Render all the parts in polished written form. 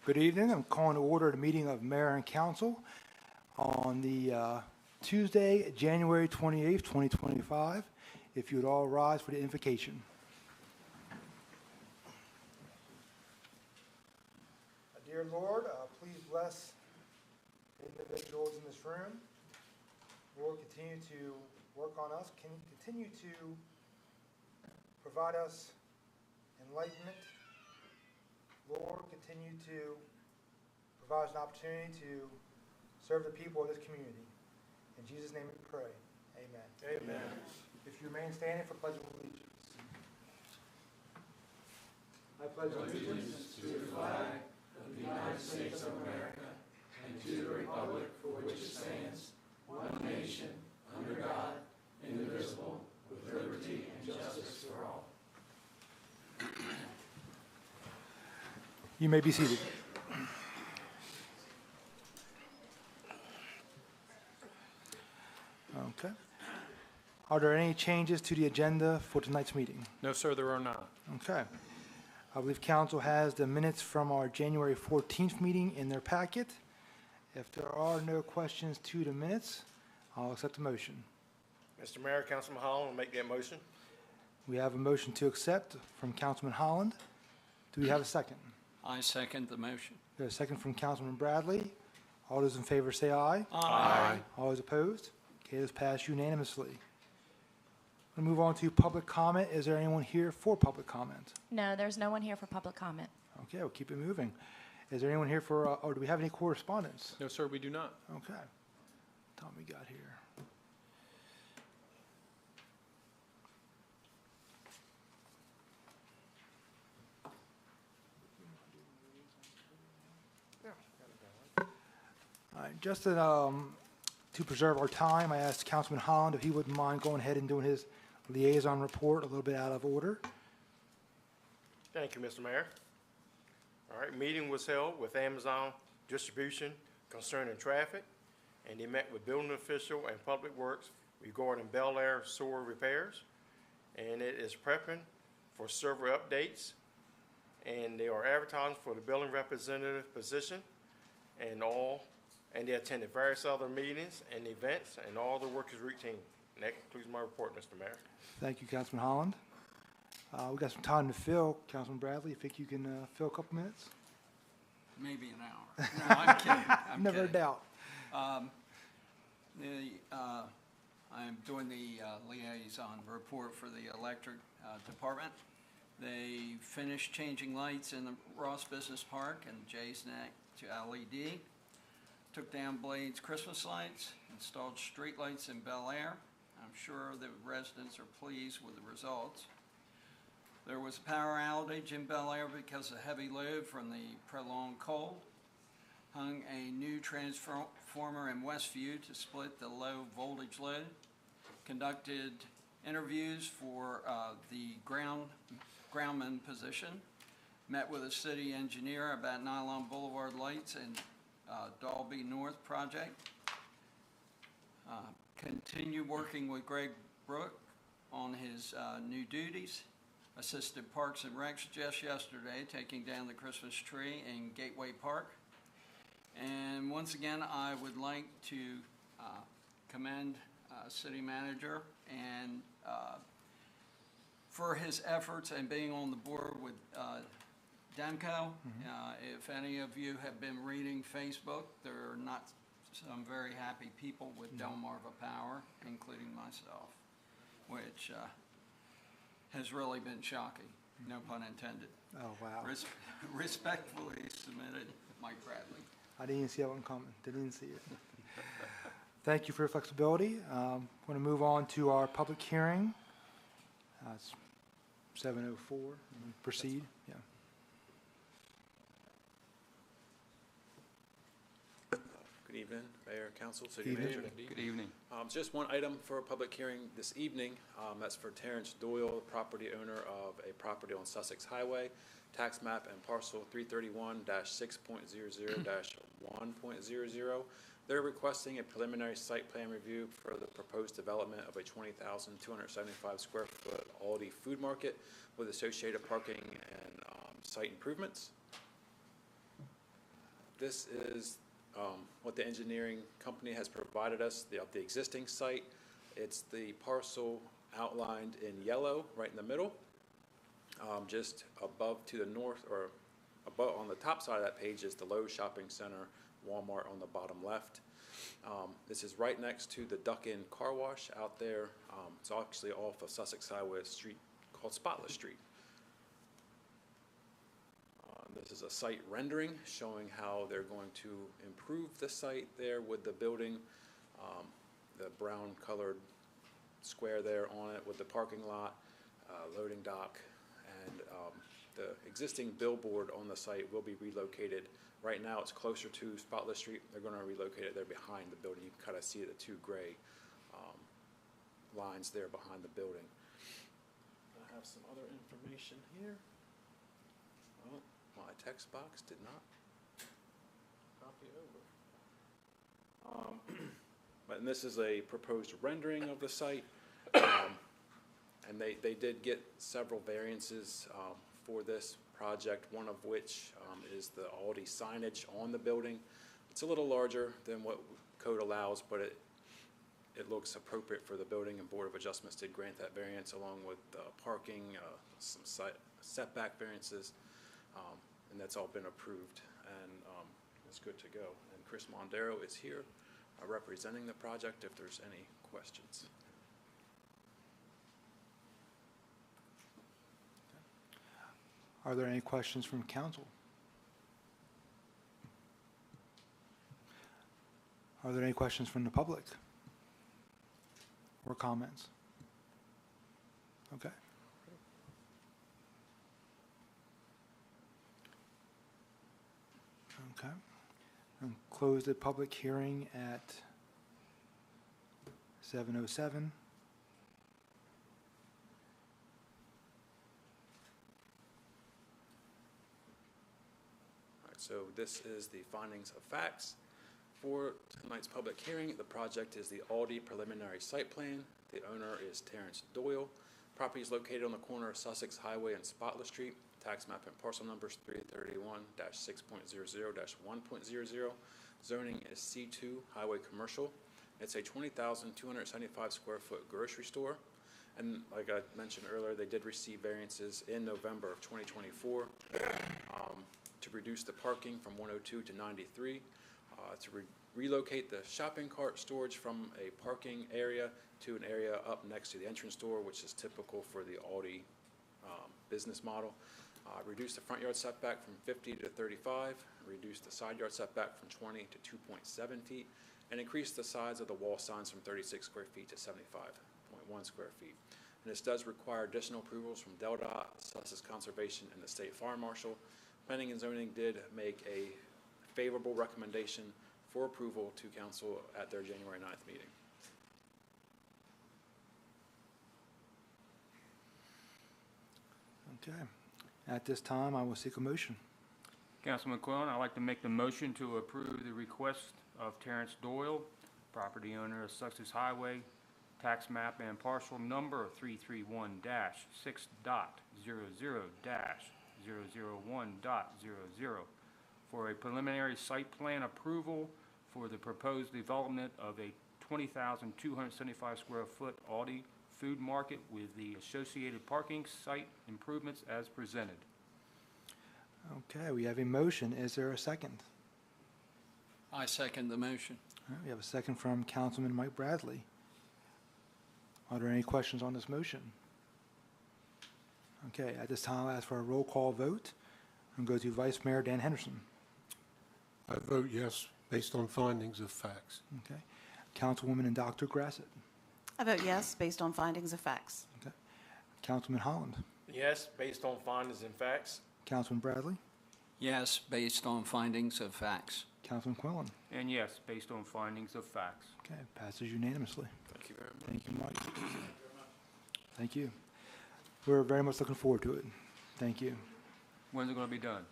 Good evening. I'm calling to order the meeting of Mayor and Council on the Tuesday, January 28th, 2025. If you would all rise for the invocation. Dear Lord, please bless individuals in this room. Lord, continue to work on us. Continue to provide us enlightenment. Lord, continue to provide us an opportunity to serve the people of this community. In Jesus' name we pray. Amen. Amen. If you remain standing for Pledge of Allegiance. I pledge Allegiance to the flag of the United States of America and to the republic for which it stands, one nation, under God, indivisible, with liberty and justice for all. You may be seated. Okay. Are there any changes to the agenda for tonight's meeting? No, sir, there are not. Okay. I believe council has the minutes from our January 14th meeting in their packet. If there are no questions to the minutes, I'll accept the motion. Mr. Mayor, Councilman Holland will make that motion. We have a motion to accept from Councilman Holland. Do we have a second? I second the motion. There's a second from Councilman Bradley. All those in favor say aye. Aye. All those opposed? Okay, this passed unanimously. We'll move on to public comment. Is there anyone here for public comment? No, there's no one here for public comment. Okay, we'll keep it moving. Is there anyone here for, or do we have any correspondence? No, sir, we do not. Okay. Tom, we got here. All right, just to preserve our time, I asked Councilman Holland if he wouldn't mind going ahead and doing his liaison report a little bit out of order. Thank you, Mr. Mayor. All right, meeting was held with Amazon Distribution concerning traffic, and they met with building official and public works regarding Bel Air sewer repairs, and it is prepping for server updates, and they are advertising for the building representative position and they attended various other meetings and events, and all the work is routine. And that concludes my report, Mr. Mayor. Thank you, Councilman Holland. We got some time to fill. Councilman Bradley, you think you can fill a couple minutes? Maybe an hour. No, I'm kidding. I'm Never a kidding. doubt. I'm doing the liaison report for the electric department. They finished changing lights in the Ross Business Park and Jay's Neck to LED. Took down Blade's Christmas lights, installed street lights in Bel Air. I'm sure the residents are pleased with the results. There was a power outage in Bel Air because of heavy load from the prolonged cold. Hung a new transformer in Westview to split the low voltage load. Conducted interviews for the groundman position. Met with a city engineer about Nylon Boulevard lights and Dalby North project. Continue working with Greg Brook on his new duties. Assisted Parks and Recs just yesterday, taking down the Christmas tree in Gateway Park. And once again, I would like to commend City Manager and for his efforts and being on the board with Demco. If any of you have been reading Facebook, there are not some very happy people with Delmarva Power, including myself, which has really been shocking, no pun intended. Oh, wow. Respectfully submitted, Mike Bradley. I didn't even see that one coming. Didn't even see it. Thank you for your flexibility. We're going to move on to our public hearing. It's 7:04. Proceed. Yeah. Good evening, Mayor, Council, City Manager. Good evening. Just one item for a public hearing this evening. That's for Terrence Doyle, property owner of a property on Sussex Highway, tax map and parcel 331-6.00-1.00. They're requesting a preliminary site plan review for the proposed development of a 20,275 square foot Aldi food market with associated parking and site improvements. This is what the engineering company has provided us, of the existing site. It's the parcel outlined in yellow right in the middle. Just above to the north, or above on the top side of that page, is the Lowe's Shopping Center, Walmart on the bottom left. This is right next to the Duck Inn Car Wash out there. It's actually off of Sussex Highway, a street called Spotless Street. This is a site rendering showing how they're going to improve the site there with the building, the brown colored square there on it with the parking lot, loading dock, and the existing billboard on the site will be relocated. Right now it's closer to Spotless Street. They're going to relocate it there behind the building. You can kind of see the two gray lines there behind the building. I have some other information here. Oh, my text box did not copy over. But this is a proposed rendering of the site. And they did get several variances for this project, one of which is the Aldi signage on the building. It's a little larger than what code allows, but it looks appropriate for the building, and Board of Adjustments did grant that variance along with parking, some setback variances, and that's all been approved, and it's good to go. And Chris Mondero is here representing the project if there's any questions. Are there any questions from council? Are there any questions from the public? Or comments? Okay. Okay. And close the public hearing at 7:07. So this is the findings of facts. For tonight's public hearing, the project is the Aldi preliminary site plan. The owner is Terrence Doyle. Property is located on the corner of Sussex Highway and Spotless Street. Tax map and parcel numbers 331-6.00-1.00. Zoning is C2 Highway Commercial. It's a 20,275 square foot grocery store. And like I mentioned earlier, they did receive variances in November of 2024. To reduce the parking from 102 to 93, to relocate the shopping cart storage from a parking area to an area up next to the entrance door, which is typical for the Aldi business model. Reduce the front yard setback from 50 to 35, reduce the side yard setback from 20 to 2.7 feet, and increase the size of the wall signs from 36 square feet to 75.1 square feet. And this does require additional approvals from DelDOT, Sussex Conservation, and the State Fire Marshal. Planning and Zoning did make a favorable recommendation for approval to council at their January 9th meeting. Okay. At this time, I will seek a motion. Councilman Quillen, I'd like to make the motion to approve the request of Terrence Doyle, property owner of Sussex Highway, tax map and parcel number 331-6.00-001.00 for a preliminary site plan approval for the proposed development of a 20,275 square foot Aldi food market with the associated parking site improvements as presented. Okay, we have a motion. Is there a second? I second the motion. All right, we have a second from Councilman Mike Bradley. Are there any questions on this motion? Okay, at this time, I'll ask for a roll call vote and go to Vice Mayor Dan Henderson. I vote yes, based on findings of facts. Okay. Councilwoman and Dr. Grassett. I vote yes, based on findings of facts. Okay. Councilman Holland. Yes, based on findings and facts. Councilman Bradley. Yes, based on findings of facts. Councilman Quillen. And yes, based on findings of facts. Okay, passes unanimously. Thank you very much. Thank you, Mike. Thank you. We're very much looking forward to it. Thank you. When's it going to be done?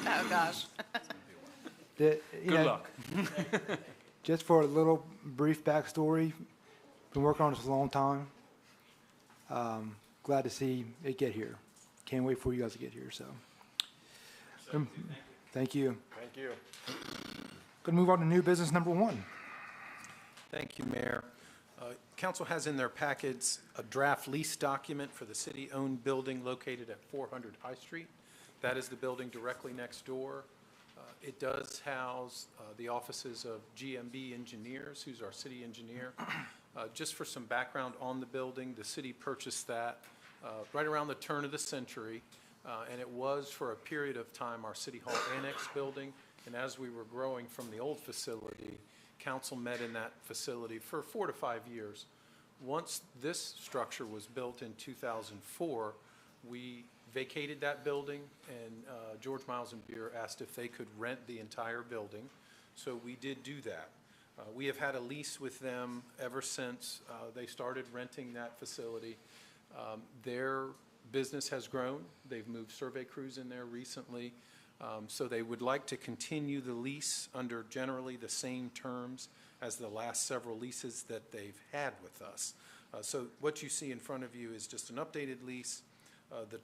Oh, gosh. Good Good luck. Just for a little brief backstory, been working on this a long time. Glad to see it get here. Can't wait for you guys to get here, so Thank you. Thank you. Going to move on to new business number 1. Thank you, Mayor. Council has in their packets a draft lease document for the city-owned building located at 400 High Street. That is the building directly next door. It does house the offices of GMB Engineers, who's our city engineer. Just for some background on the building, the city purchased that right around the turn of the century, and it was for a period of time our City Hall Annex building. And as we were growing from the old facility, council met in that facility for 4 to 5 years. Once this structure was built in 2004, we vacated that building, and George Miles and Beer asked if they could rent the entire building. So we did do that. We have had a lease with them ever since they started renting that facility. Their business has grown. They've moved survey crews in there recently. So they would like to continue the lease under generally the same terms as the last several leases that they've had with us. So what you see in front of you is just an updated lease. The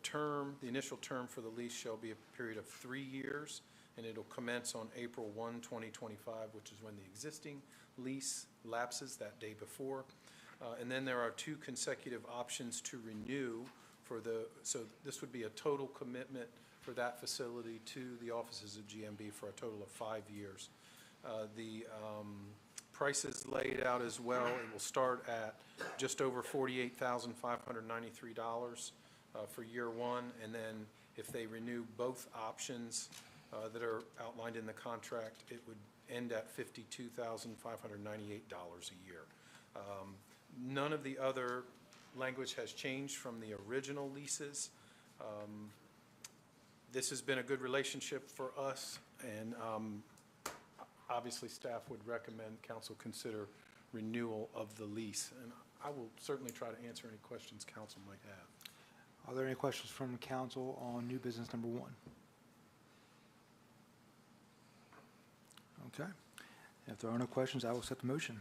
initial term for the lease shall be a period of 3 years, and it'll commence on April 1, 2025, which is when the existing lease lapses that day before. And then there are 2 consecutive options to renew so this would be a total commitment for that facility to the offices of GMB for a total of 5 years. The price is laid out as well. It will start at just over $48,593 for year 1, and then if they renew both options that are outlined in the contract, it would end at $52,598 a year. None of the other language has changed from the original leases. This has been a good relationship for us, and obviously staff would recommend council consider renewal of the lease. And I will certainly try to answer any questions council might have. Are there any questions from the council on new business number 1? Okay. If there are no questions, I will set the motion.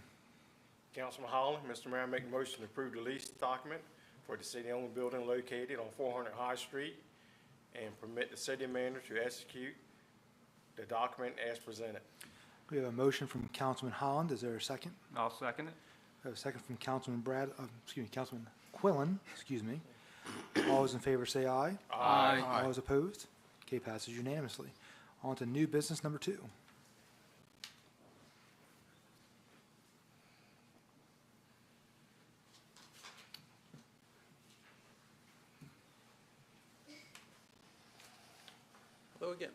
Councilman Holland, Mr. Mayor, I make a motion to approve the lease document for the city-owned building located on 400 High Street and permit the city manager to execute the document as presented. We have a motion from Councilman Holland. Is there a second? I'll second it. We have a second from Councilman Councilman Quillen, All those in favor say aye. Aye. All those opposed? Okay, passes unanimously. On to new business number 2. Hello again.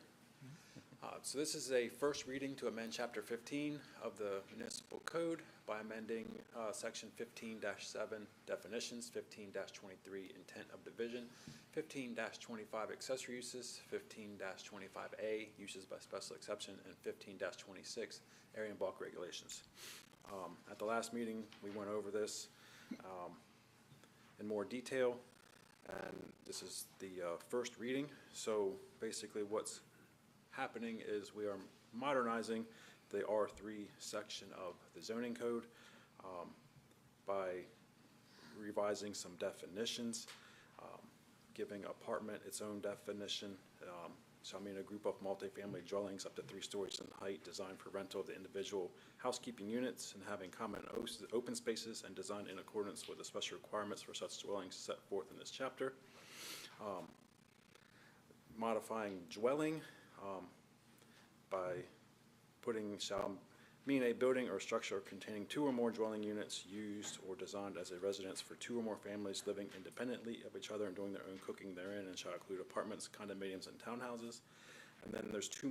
So this is a first reading to amend Chapter 15 of the Municipal Code by amending Section 15-7 definitions, 15-23 intent of division, 15-25 accessory uses, 15-25A uses by special exception, and 15-26 area and bulk regulations. At the last meeting, we went over this in more detail, and this is the first reading. So basically what's happening is we are modernizing the R3 section of the zoning code by revising some definitions, giving apartment its own definition. So I mean a group of multifamily dwellings up to 3 stories in height designed for rental of the individual housekeeping units and having common open spaces and designed in accordance with the special requirements for such dwellings set forth in this chapter. Modifying dwelling by putting shall mean a building or structure containing 2 or more dwelling units used or designed as a residence for 2 or more families living independently of each other and doing their own cooking therein, and shall include apartments, condominiums, and townhouses. And then there's 2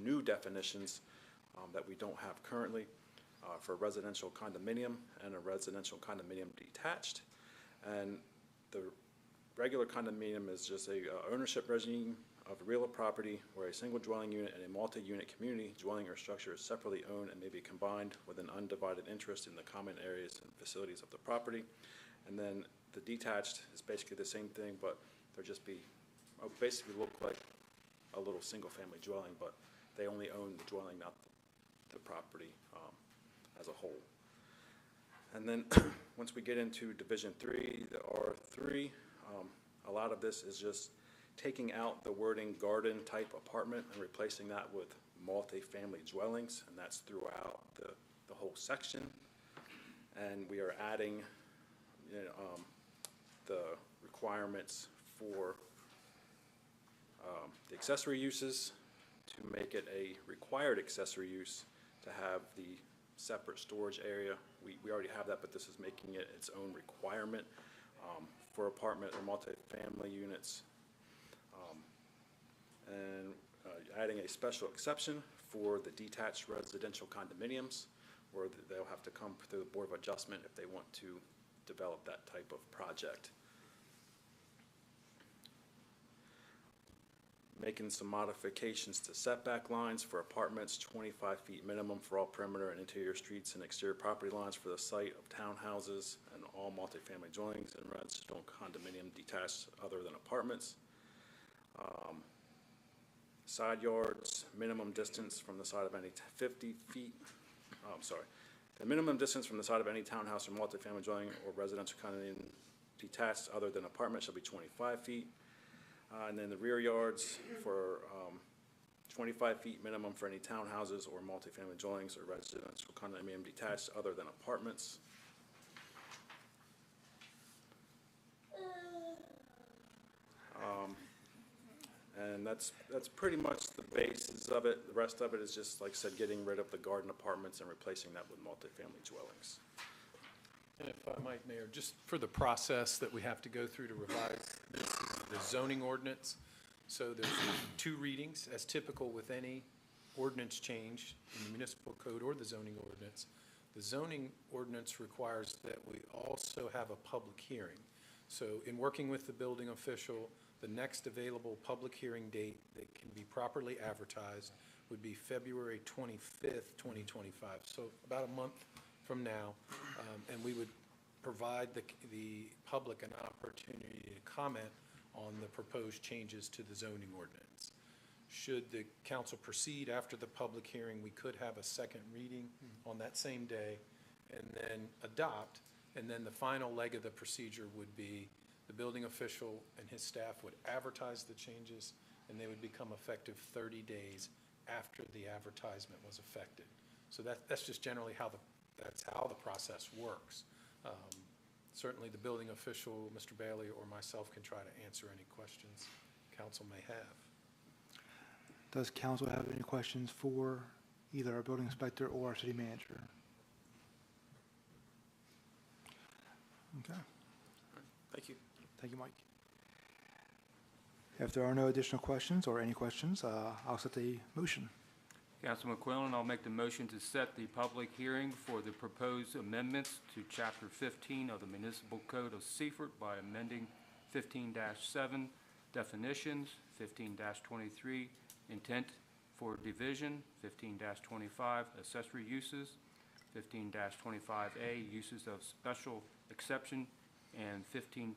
new definitions that we don't have currently for residential condominium and a residential condominium detached. And the regular condominium is just a ownership regime of real property where a single dwelling unit and a multi-unit community dwelling or structure is separately owned and may be combined with an undivided interest in the common areas and facilities of the property. And then the detached is basically the same thing, but they'll just basically look like a little single-family dwelling, but they only own the dwelling, not the property as a whole. And then once we get into Division 3, the R3, a lot of this is just taking out the wording garden-type apartment and replacing that with multifamily dwellings, and that's throughout the whole section. And we are adding, the requirements for the accessory uses to make it a required accessory use to have the separate storage area. We already have that, but this is making it its own requirement for apartment or multifamily units. And adding a special exception for the detached residential condominiums, where they'll have to come through the Board of Adjustment if they want to develop that type of project. Making some modifications to setback lines for apartments, 25 feet minimum for all perimeter and interior streets and exterior property lines for the site of townhouses and all multifamily dwellings and residential condominium detached other than apartments. Side yards, minimum distance from the side of any 50 feet, the minimum distance from the side of any townhouse or multifamily dwelling or residential condominium detached other than apartment shall be 25 feet. And then the rear yards for 25 feet minimum for any townhouses or multifamily dwellings or residential condominium detached other than apartments. And that's pretty much the basis of it. The rest of it is just, like I said, getting rid of the garden apartments and replacing that with multifamily dwellings. And if I might, Mayor, just for the process that we have to go through to revise this is the zoning ordinance. So there's 2 readings, as typical with any ordinance change in the municipal code or the zoning ordinance. The zoning ordinance requires that we also have a public hearing. So in working with the building official, the next available public hearing date that can be properly advertised would be February 25th, 2025. So about a month from now, and we would provide the public an opportunity to comment on the proposed changes to the zoning ordinance. Should the council proceed after the public hearing, we could have a second reading on that same day and then adopt, and then the final leg of the procedure would be the building official and his staff would advertise the changes, and they would become effective 30 days after the advertisement was effected. So that's just generally how that's how the process works. Certainly the building official, Mr. Bailey, or myself can try to answer any questions council may have. Does council have any questions for either our building inspector or our city manager? Okay. Thank you. Thank you, Mike. If there are no additional questions or any questions, I'll set the motion. Councilman Quillen, I'll make the motion to set the public hearing for the proposed amendments to Chapter 15 of the Municipal Code of Seaford by amending 15-7 definitions, 15-23 intent for division, 15-25 accessory uses, 15-25A uses of special exception, and 15-26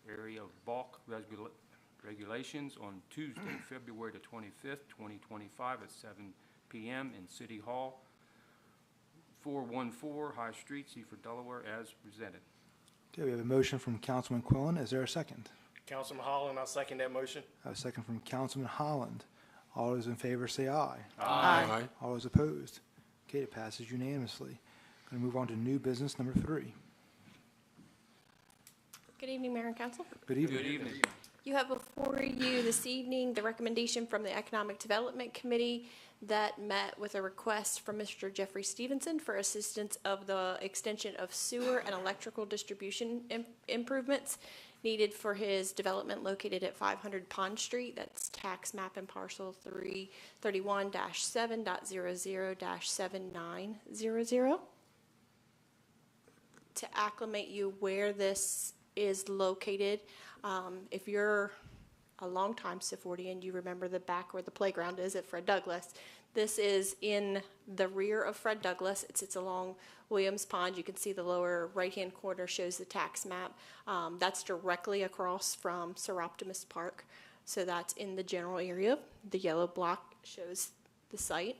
area of bulk regulations on Tuesday, February the 25th, 2025 at 7 p.m. in City Hall, 414 High Street, Seaford, Delaware, as presented. Okay, we have a motion from Councilman Quillen. Is there a second? Councilman Holland, I'll second that motion. A second from Councilman Holland. All those in favor say aye. Aye. All those opposed? Okay, it passes unanimously. Going to move on to new business number 3. Good evening, Mayor and Council. Good evening. Good evening. You have before you this evening the recommendation from the Economic Development Committee that met with a request from Mr. Jeffrey Stevenson for assistance of the extension of sewer and electrical distribution improvements needed for his development located at 500 Pond Street. That's tax map and parcel 331-7.00-7900. To acclimate you where this is located, if you're a longtime Seafordian, you remember the back where the playground is at Fred Douglass. This is in the rear of Fred Douglass. It sits along Williams Pond. You can see the lower right-hand corner shows the tax map. That's directly across from Seroptimus Park. So that's in the general area. The yellow block shows the site.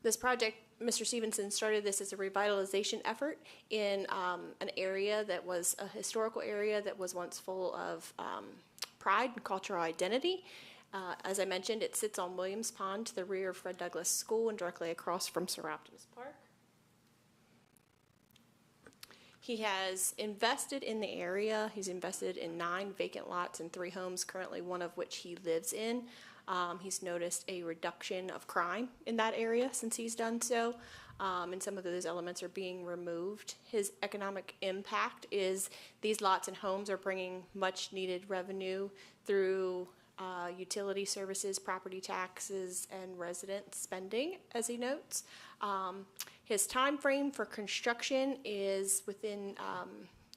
This project Mr. Stevenson started this as a revitalization effort in an area that was a historical area that was once full of pride and cultural identity. As I mentioned, it sits on Williams Pond to the rear of Fred Douglass School and directly across from Sir Optimus Park. He has invested in the area. He's invested in 9 vacant lots and 3 homes, currently one of which he lives in. He's noticed a reduction of crime in that area since he's done so, and some of those elements are being removed. His economic impact is these lots and homes are bringing much needed revenue through utility services, property taxes, and resident spending, as he notes. His time frame for construction is within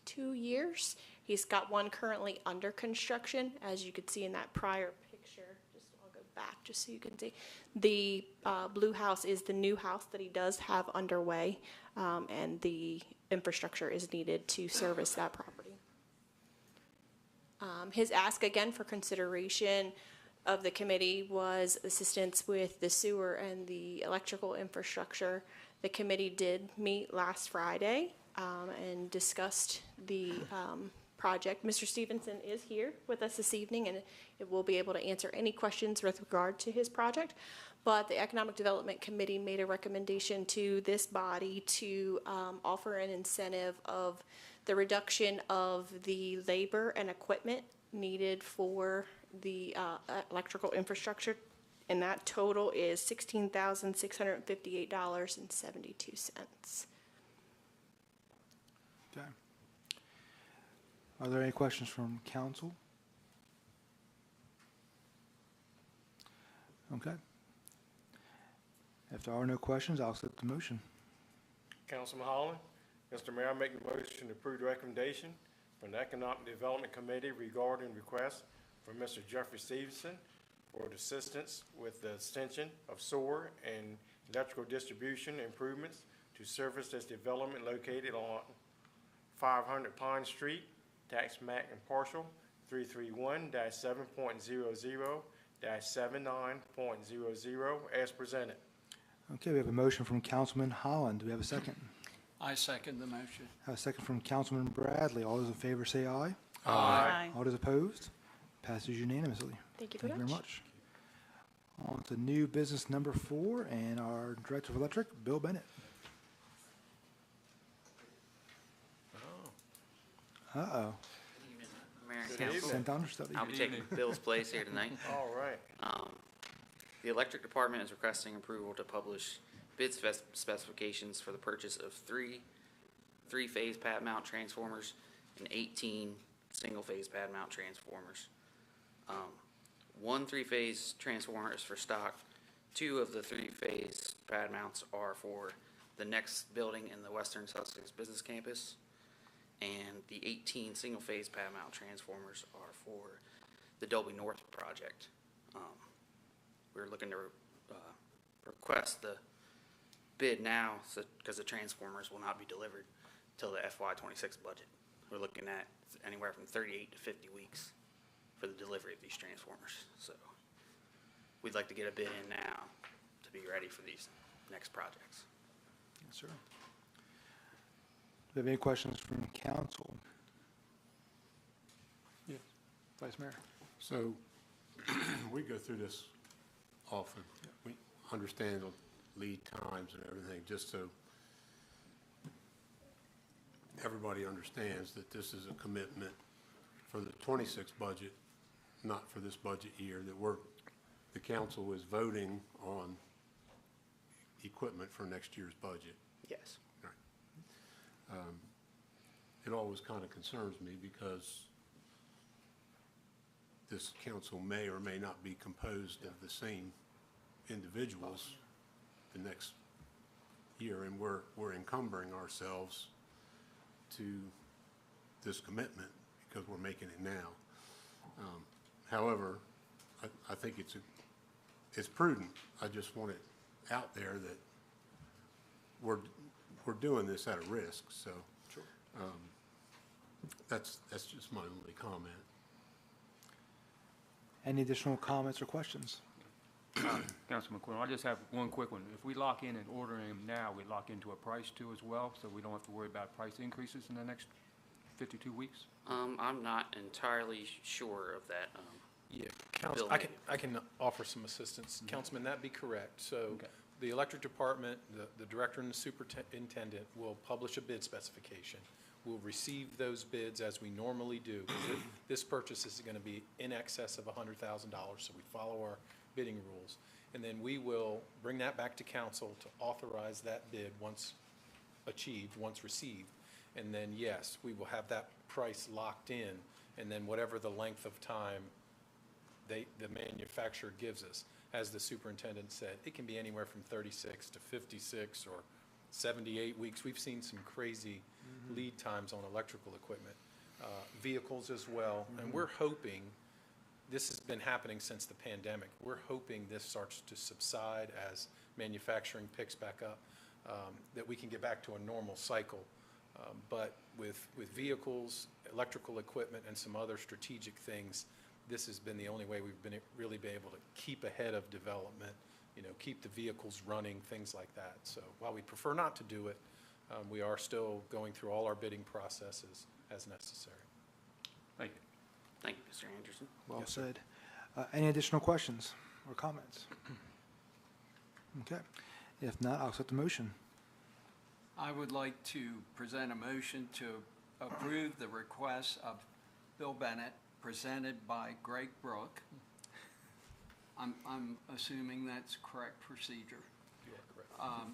2 years. He's got one currently under construction, as you could see in that prior picture. I'll go back just so you can see. The blue house is the new house that he does have underway, and the infrastructure is needed to service that property. His ask again for consideration of the committee was assistance with the sewer and the electrical infrastructure. The committee did meet last Friday and discussed the project. Mr. Stevenson is here with us this evening, and it will be able to answer any questions with regard to his project. But the Economic Development Committee made a recommendation to this body to offer an incentive of the reduction of the labor and equipment needed for the electrical infrastructure, and that total is $16,658.72. Okay. Are there any questions from council? Okay. If there are no questions, I'll accept the motion. Councilman Holland? Mr. Mayor, I make the motion to approve the recommendation from the Economic Development Committee regarding request from Mr. Jeffrey Stevenson for assistance with the extension of sewer and electrical distribution improvements to service this development located on 500 Pine Street, tax map and parcel 331-7.00-79.00 as presented. Okay, we have a motion from Councilman Holland. Do we have a second? I second the motion. I have a second from Councilman Bradley. All those in favor say aye. Aye. All those opposed? Passes unanimously. Thank you Thank you very very much. On to new business number 4 and our Director of Electric, Bill Bennett. Uh-oh. Mayor and Good Council, evening. Sent understudy. I'll be taking Bill's place here tonight. All right. The Electric Department is requesting approval to publish bid specifications for the purchase of three-phase pad mount transformers and 18 single-phase pad mount transformers. 1 3-phase transformer is for stock. 2 of the 3-phase pad mounts are for the next building in the Western Sussex Business Campus. And the 18 single-phase pad mount transformers are for the Dolby North project. We're looking to request the bid now because the transformers will not be delivered till the FY26 budget. We're looking at anywhere from 38 to 50 weeks for the delivery of these transformers. So we'd like to get a bid in now to be ready for these next projects. Yes, sir. Do we have any questions from council? Yes. Vice Mayor. So we go through this often. We understand the lead times and everything, just so everybody understands that this is a commitment for the 26 budget, not for this budget year, that the council is voting on equipment for next year's budget. Yes. Right. It always kind of concerns me because this council may or may not be composed of the same individuals the next year, and we're encumbering ourselves to this commitment because we're making it now. However, I think it's prudent. I just want it out there that we're doing this at a risk. So Sure. That's just my only comment. Any additional comments or questions? Councilman Quinn, I just have one quick one. If we lock in and ordering them now, we lock into a price too as well, so we don't have to worry about price increases in the next 52 weeks? I'm not entirely sure of that. Yeah, Council, Bill, I can offer some assistance. Councilman, that'd be correct. So Okay. the electric department, the director and the superintendent will publish a bid specification. We'll receive those bids as we normally do. 'Cause this purchase is going to be in excess of $100,000, so we follow our bidding rules. And then we will bring that back to council to authorize that bid once achieved, once received. And then, yes, we will have that price locked in, and then whatever the length of time the manufacturer gives us. As the superintendent said, it can be anywhere from 36 to 56 or 78 weeks. We've seen some crazy lead times on electrical equipment, vehicles as well. And we're hoping, this has been happening since the pandemic, we're hoping this starts to subside as manufacturing picks back up, that we can get back to a normal cycle. But with vehicles, electrical equipment, and some other strategic things, this has been the only way we've really been able to keep ahead of development, keep the vehicles running, things like that. So while we prefer not to do it, we are still going through all our bidding processes as necessary. Thank you. Thank you, Mr. Anderson. Well Yes, sir. said. Any additional questions or comments? Okay. If not, I'll accept the motion. I would like to present a motion to approve the request of Bill Bennett, presented by Greg Brook. I'm assuming that's correct procedure. You are correct.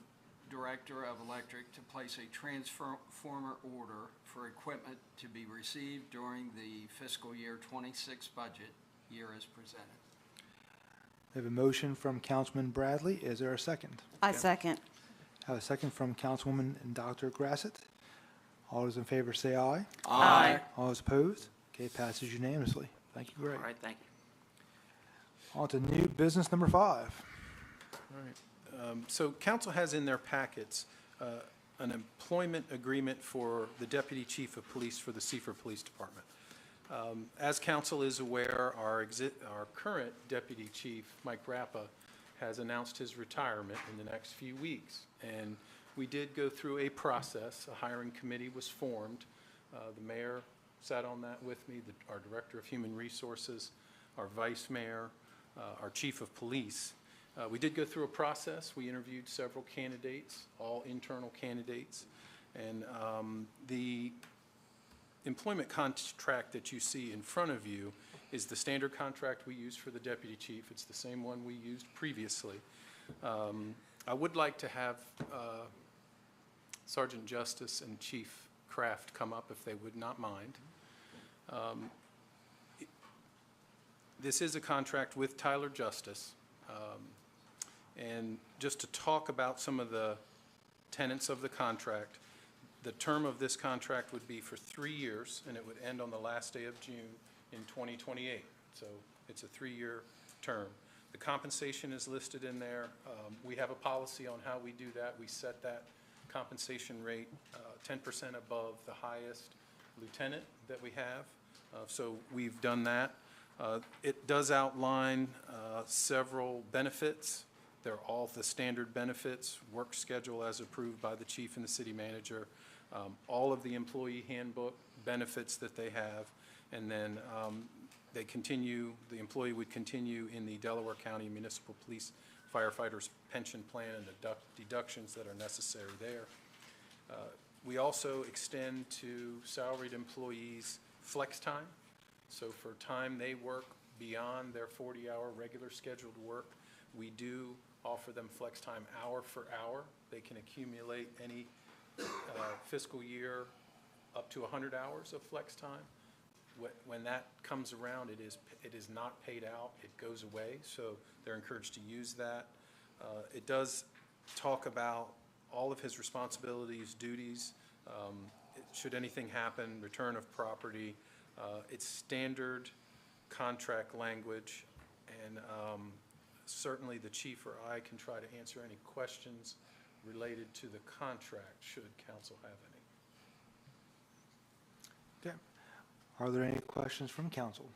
Director of Electric, to place a transformer order for equipment to be received during the fiscal year 26 budget year as presented. We have a motion from Councilman Bradley. Is there a second? I second. I have a second from Councilwoman and Dr. Grassett. All those in favor say aye. Aye. All those opposed? Okay, passes unanimously. Thank you, Greg. All right, thank you. On to new business number 5. All right. So council has in their packets an employment agreement for the Deputy Chief of Police for the Seaford Police Department. As council is aware, our current Deputy Chief, Mike Rappa, has announced his retirement in the next few weeks. And we did go through a process. A hiring committee was formed. The mayor sat on that with me, our Director of Human Resources, our Vice Mayor, our Chief of Police. We did go through a process. We interviewed several candidates, all internal candidates. And the employment contract that you see in front of you is the standard contract we use for the Deputy Chief. It's the same one we used previously. I would like to have Sergeant Justice and Chief Kraft come up if they would not mind. This is a contract with Tyler Justice. And just to talk about some of the tenets of the contract, the term of this contract would be for 3 years, and it would end on the last day of June in 2028. So it's a 3-year term. The compensation is listed in there. We have a policy on how we do that. We set that compensation rate 10% above the highest lieutenant that we have. So we've done that. It does outline several benefits. They're all the standard benefits, work schedule as approved by the chief and the city manager, all of the employee handbook benefits that they have, and then the employee would continue in the Delaware County Municipal Police Firefighters Pension Plan and the deductions that are necessary there. We also extend to salaried employees flex time. So for time they work beyond their 40-hour regular scheduled work, we do offer them flex time hour for hour. They can accumulate any fiscal year up to 100 hours of flex time. When that comes around, it is not paid out. It goes away, so they're encouraged to use that. It does talk about all of his responsibilities, duties, should anything happen, return of property. It's standard contract language, and certainly the chief or I can try to answer any questions related to the contract, should council have any. Okay. Are there any questions from council?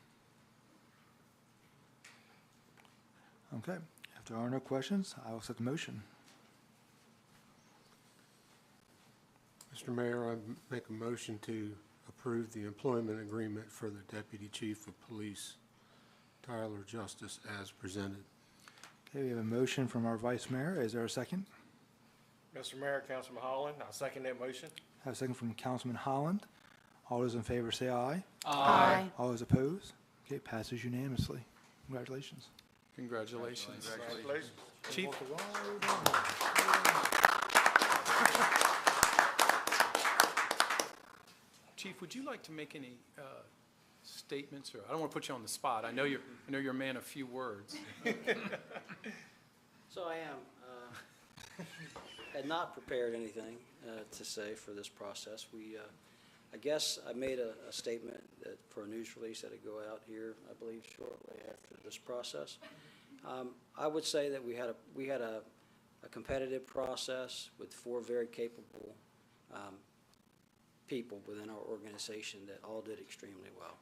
Okay. If there are no questions, I will accept the motion. Mr. Mayor, I make a motion to approve the employment agreement for the Deputy Chief of Police, Tyler Justice, as presented. Okay, we have a motion from our Vice Mayor. Is there a second? Mr. Mayor, Councilman Holland, I second that motion. I have a second from Councilman Holland. All those in favor say aye. Aye. All those opposed? Okay, passes unanimously. Congratulations. Congratulations. Congratulations. Chief, Chief, would you like to make any statements, or I don't want to put you on the spot. I know you're a man of few words. So I am. Had not prepared anything to say for this process. I guess I made a statement that for a news release that'd go out here, I believe, shortly after this process. I would say that we had a competitive process with 4 very capable people within our organization that all did extremely well.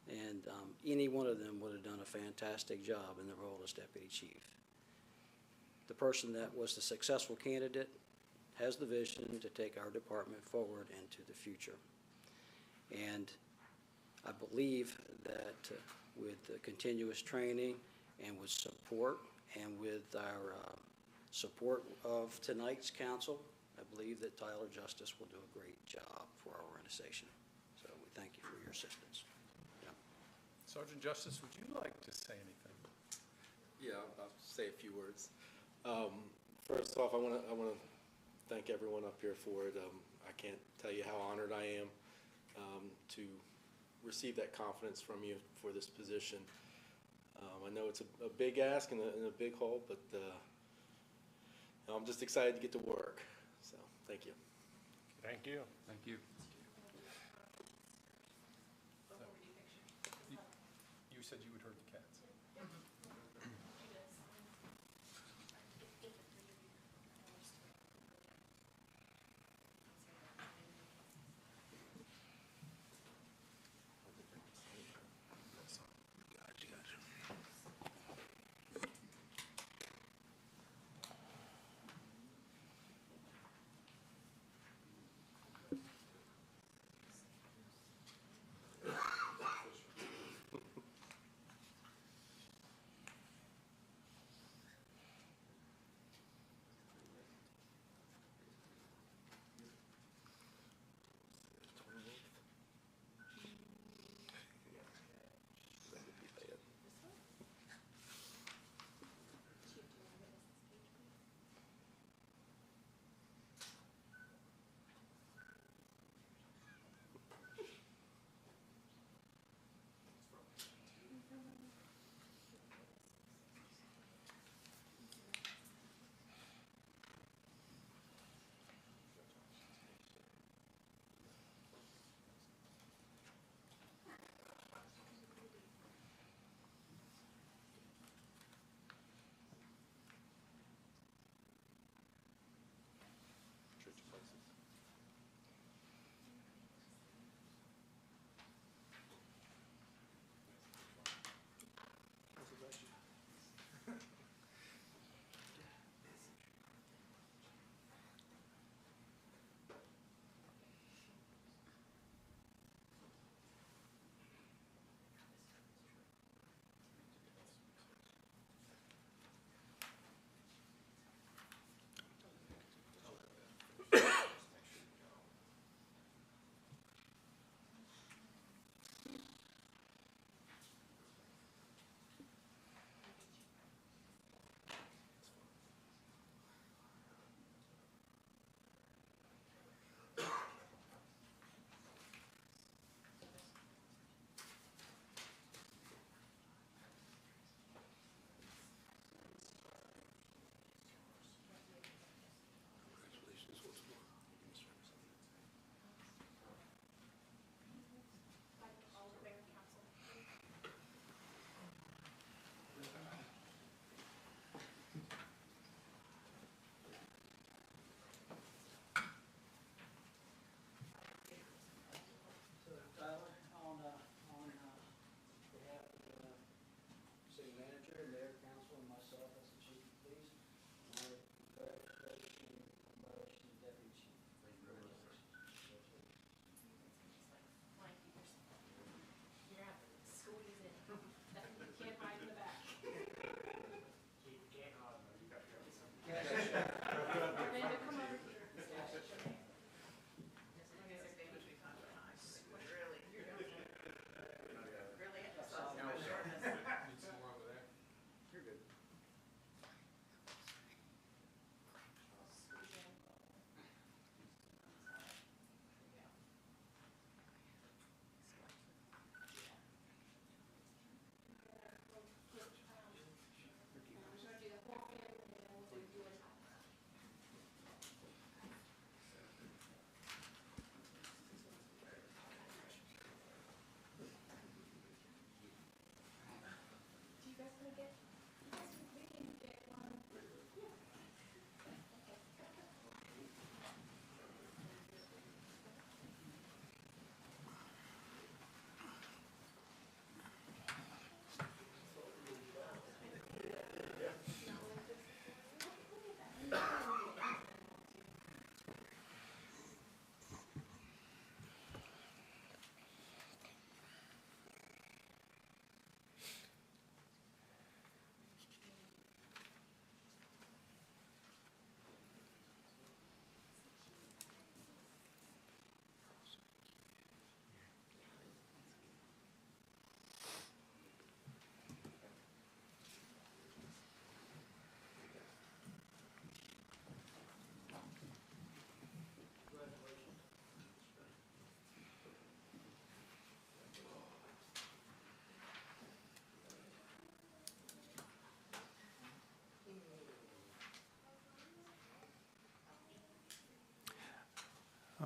And any one of them would have done a fantastic job in the role as deputy chief. The person that was the successful candidate has the vision to take our department forward into the future. And I believe that with the continuous training and with support and with our support of tonight's council, I believe that Tyler Justice will do a great job for our organization. So we thank you for your assistance. Sergeant Justice, would you like to say anything? Yeah, I'll say a few words. First off, I want to thank everyone up here for it. I can't tell you how honored I am to receive that confidence from you for this position. I know it's a big ask and a big hole, but I'm just excited to get to work. So, thank you. Thank you. Thank you. You said you would herd the cats.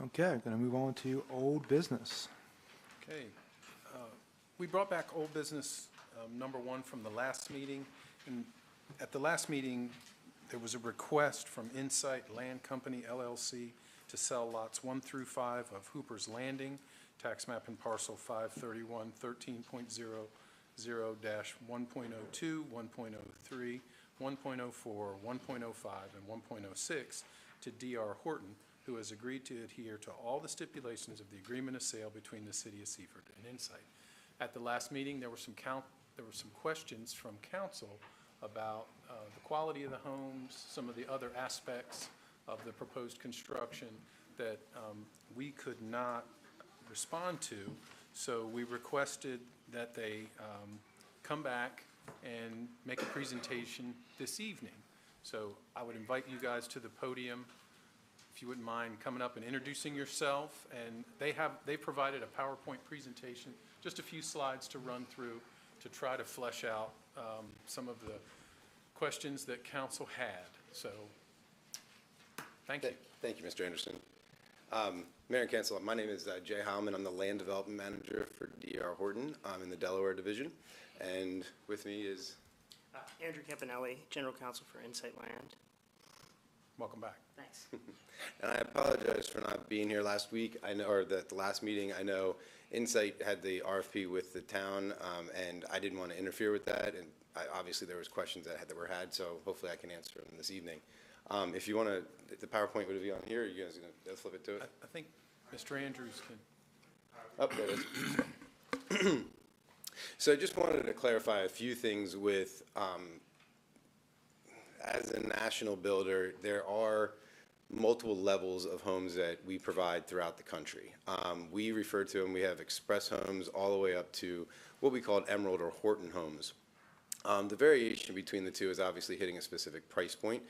Okay, going to move on to old business. Okay. We brought back old business number 1 from the last meeting. And at the last meeting, there was a request from Insight Land Company LLC to sell lots 1 through 5 of Hooper's Landing, tax map and parcel 531 13.00-1.02, 1.03, 1.04, 1.05, and 1.06 to D.R. Horton, who has agreed to adhere to all the stipulations of the agreement of sale between the City of Seaford and Insight. At the last meeting, there were some questions from council about the quality of the homes, some of the other aspects of the proposed construction that we could not respond to. So we requested that they come back and make a presentation this evening. So I would invite you guys to the podium, if you wouldn't mind coming up and introducing yourself. And they provided a PowerPoint presentation, just a few slides to run through to try to flesh out some of the questions that council had. So, thank you. Thank you, Mr. Anderson. Mayor and Council, my name is Jay Heilman. I'm the Land Development Manager for D.R. Horton. I'm in the Delaware Division. And with me is Andrew Campanelli, General Counsel for Insight Land. Welcome back. Thanks. And I apologize for not being here last week. I know, or the last meeting. I know Insight had the RFP with the town, and I didn't want to interfere with that. And obviously there was questions that were had, so hopefully I can answer them this evening. If you want to, the PowerPoint would be on here. Are you guys going to flip it to it? I think Mr. Andrews can. Oh, there it is. So I just wanted to clarify a few things with, as a national builder, there are multiple levels of homes that we provide throughout the country. We refer to them, we have express homes all the way up to what we call Emerald or Horton homes. The variation between the two is obviously hitting a specific price point.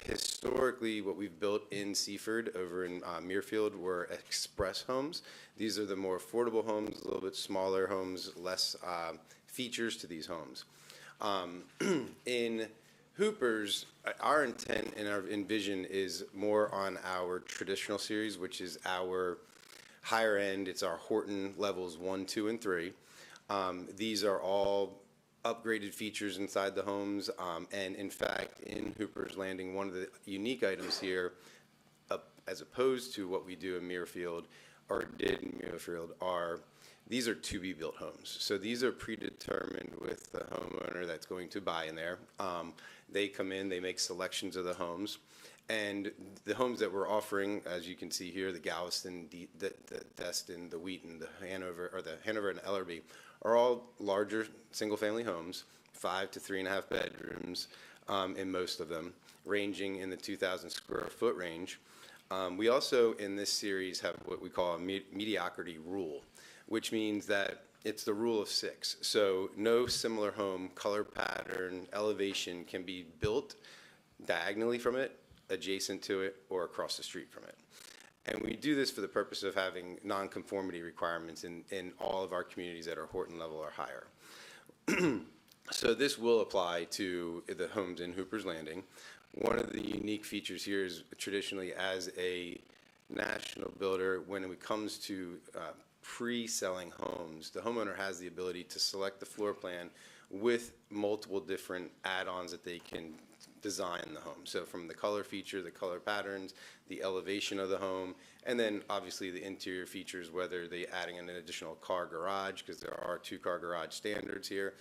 Historically, what we've built in Seaford over in Muirfield were express homes. These are the more affordable homes, a little bit smaller homes, less features to these homes. In Hooper's, our intent and our vision is more on our traditional series, which is our higher end. It's our Horton levels 1, 2, and 3. These are all upgraded features inside the homes, and in fact, in Hooper's Landing, one of the unique items here, as opposed to what we do in Muirfield, or did in Muirfield, these are to-be-built homes. So these are predetermined with the homeowner that's going to buy in there. They come in, they make selections of the homes, and the homes that we're offering, as you can see here, the Galveston, the Destin, the Wheaton, the Hanover and Ellerby, are all larger single-family homes, 5 to 3.5 bedrooms in most of them, ranging in the 2,000 square foot range. We also, in this series, have what we call a mediocrity rule, which means that it's the rule of 6. So no similar home, color pattern, elevation can be built diagonally from it, adjacent to it, or across the street from it. And we do this for the purpose of having nonconformity requirements in all of our communities that are Horton level or higher. So this will apply to the homes in Hooper's Landing. One of the unique features here is traditionally, as a national builder, when it comes to pre-selling homes, the homeowner has the ability to select the floor plan with multiple different add-ons that they can design the home. So from the color feature, the color patterns, the elevation of the home, and then obviously the interior features, whether they're adding an additional car garage, because there are 2-car garage standards here.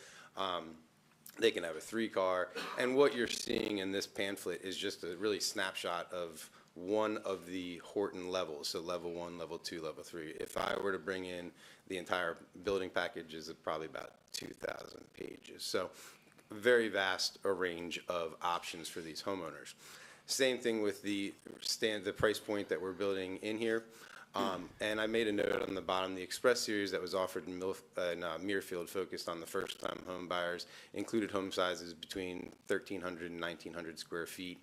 They can have a 3-car. And what you're seeing in this pamphlet is just a really snapshot of one of the Horton levels, so level 1, level 2, level 3. If I were to bring in the entire building package, is probably about 2,000 pages. So very vast a range of options for these homeowners. Same thing with the price point that we're building in here. And I made a note on the bottom, the Express series that was offered in Muirfield, focused on the first-time home buyers, included home sizes between 1,300 and 1,900 square feet,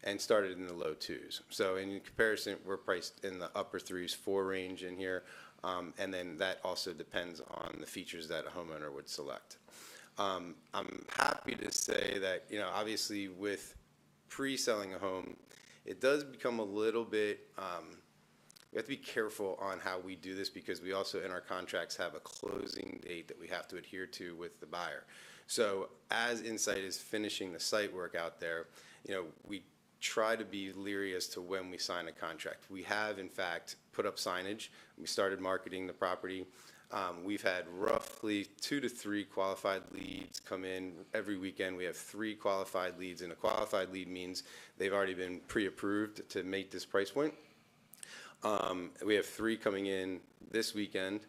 and started in the low 2s. So in comparison, we're priced in the upper 3s, 4 range in here, and then that also depends on the features that a homeowner would select. I'm happy to say that, obviously with pre-selling a home, it does become a little bit we have to be careful on how we do this because we also in our contracts have a closing date that we have to adhere to with the buyer. So as Insight is finishing the site work out there, we try to be leery as to when we sign a contract. We have, in fact, put up signage. We started marketing the property. We've had roughly 2 to 3 qualified leads come in every weekend. We have 3 qualified leads, and a qualified lead means they've already been pre-approved to make this price point. We have 3 coming in this weekend,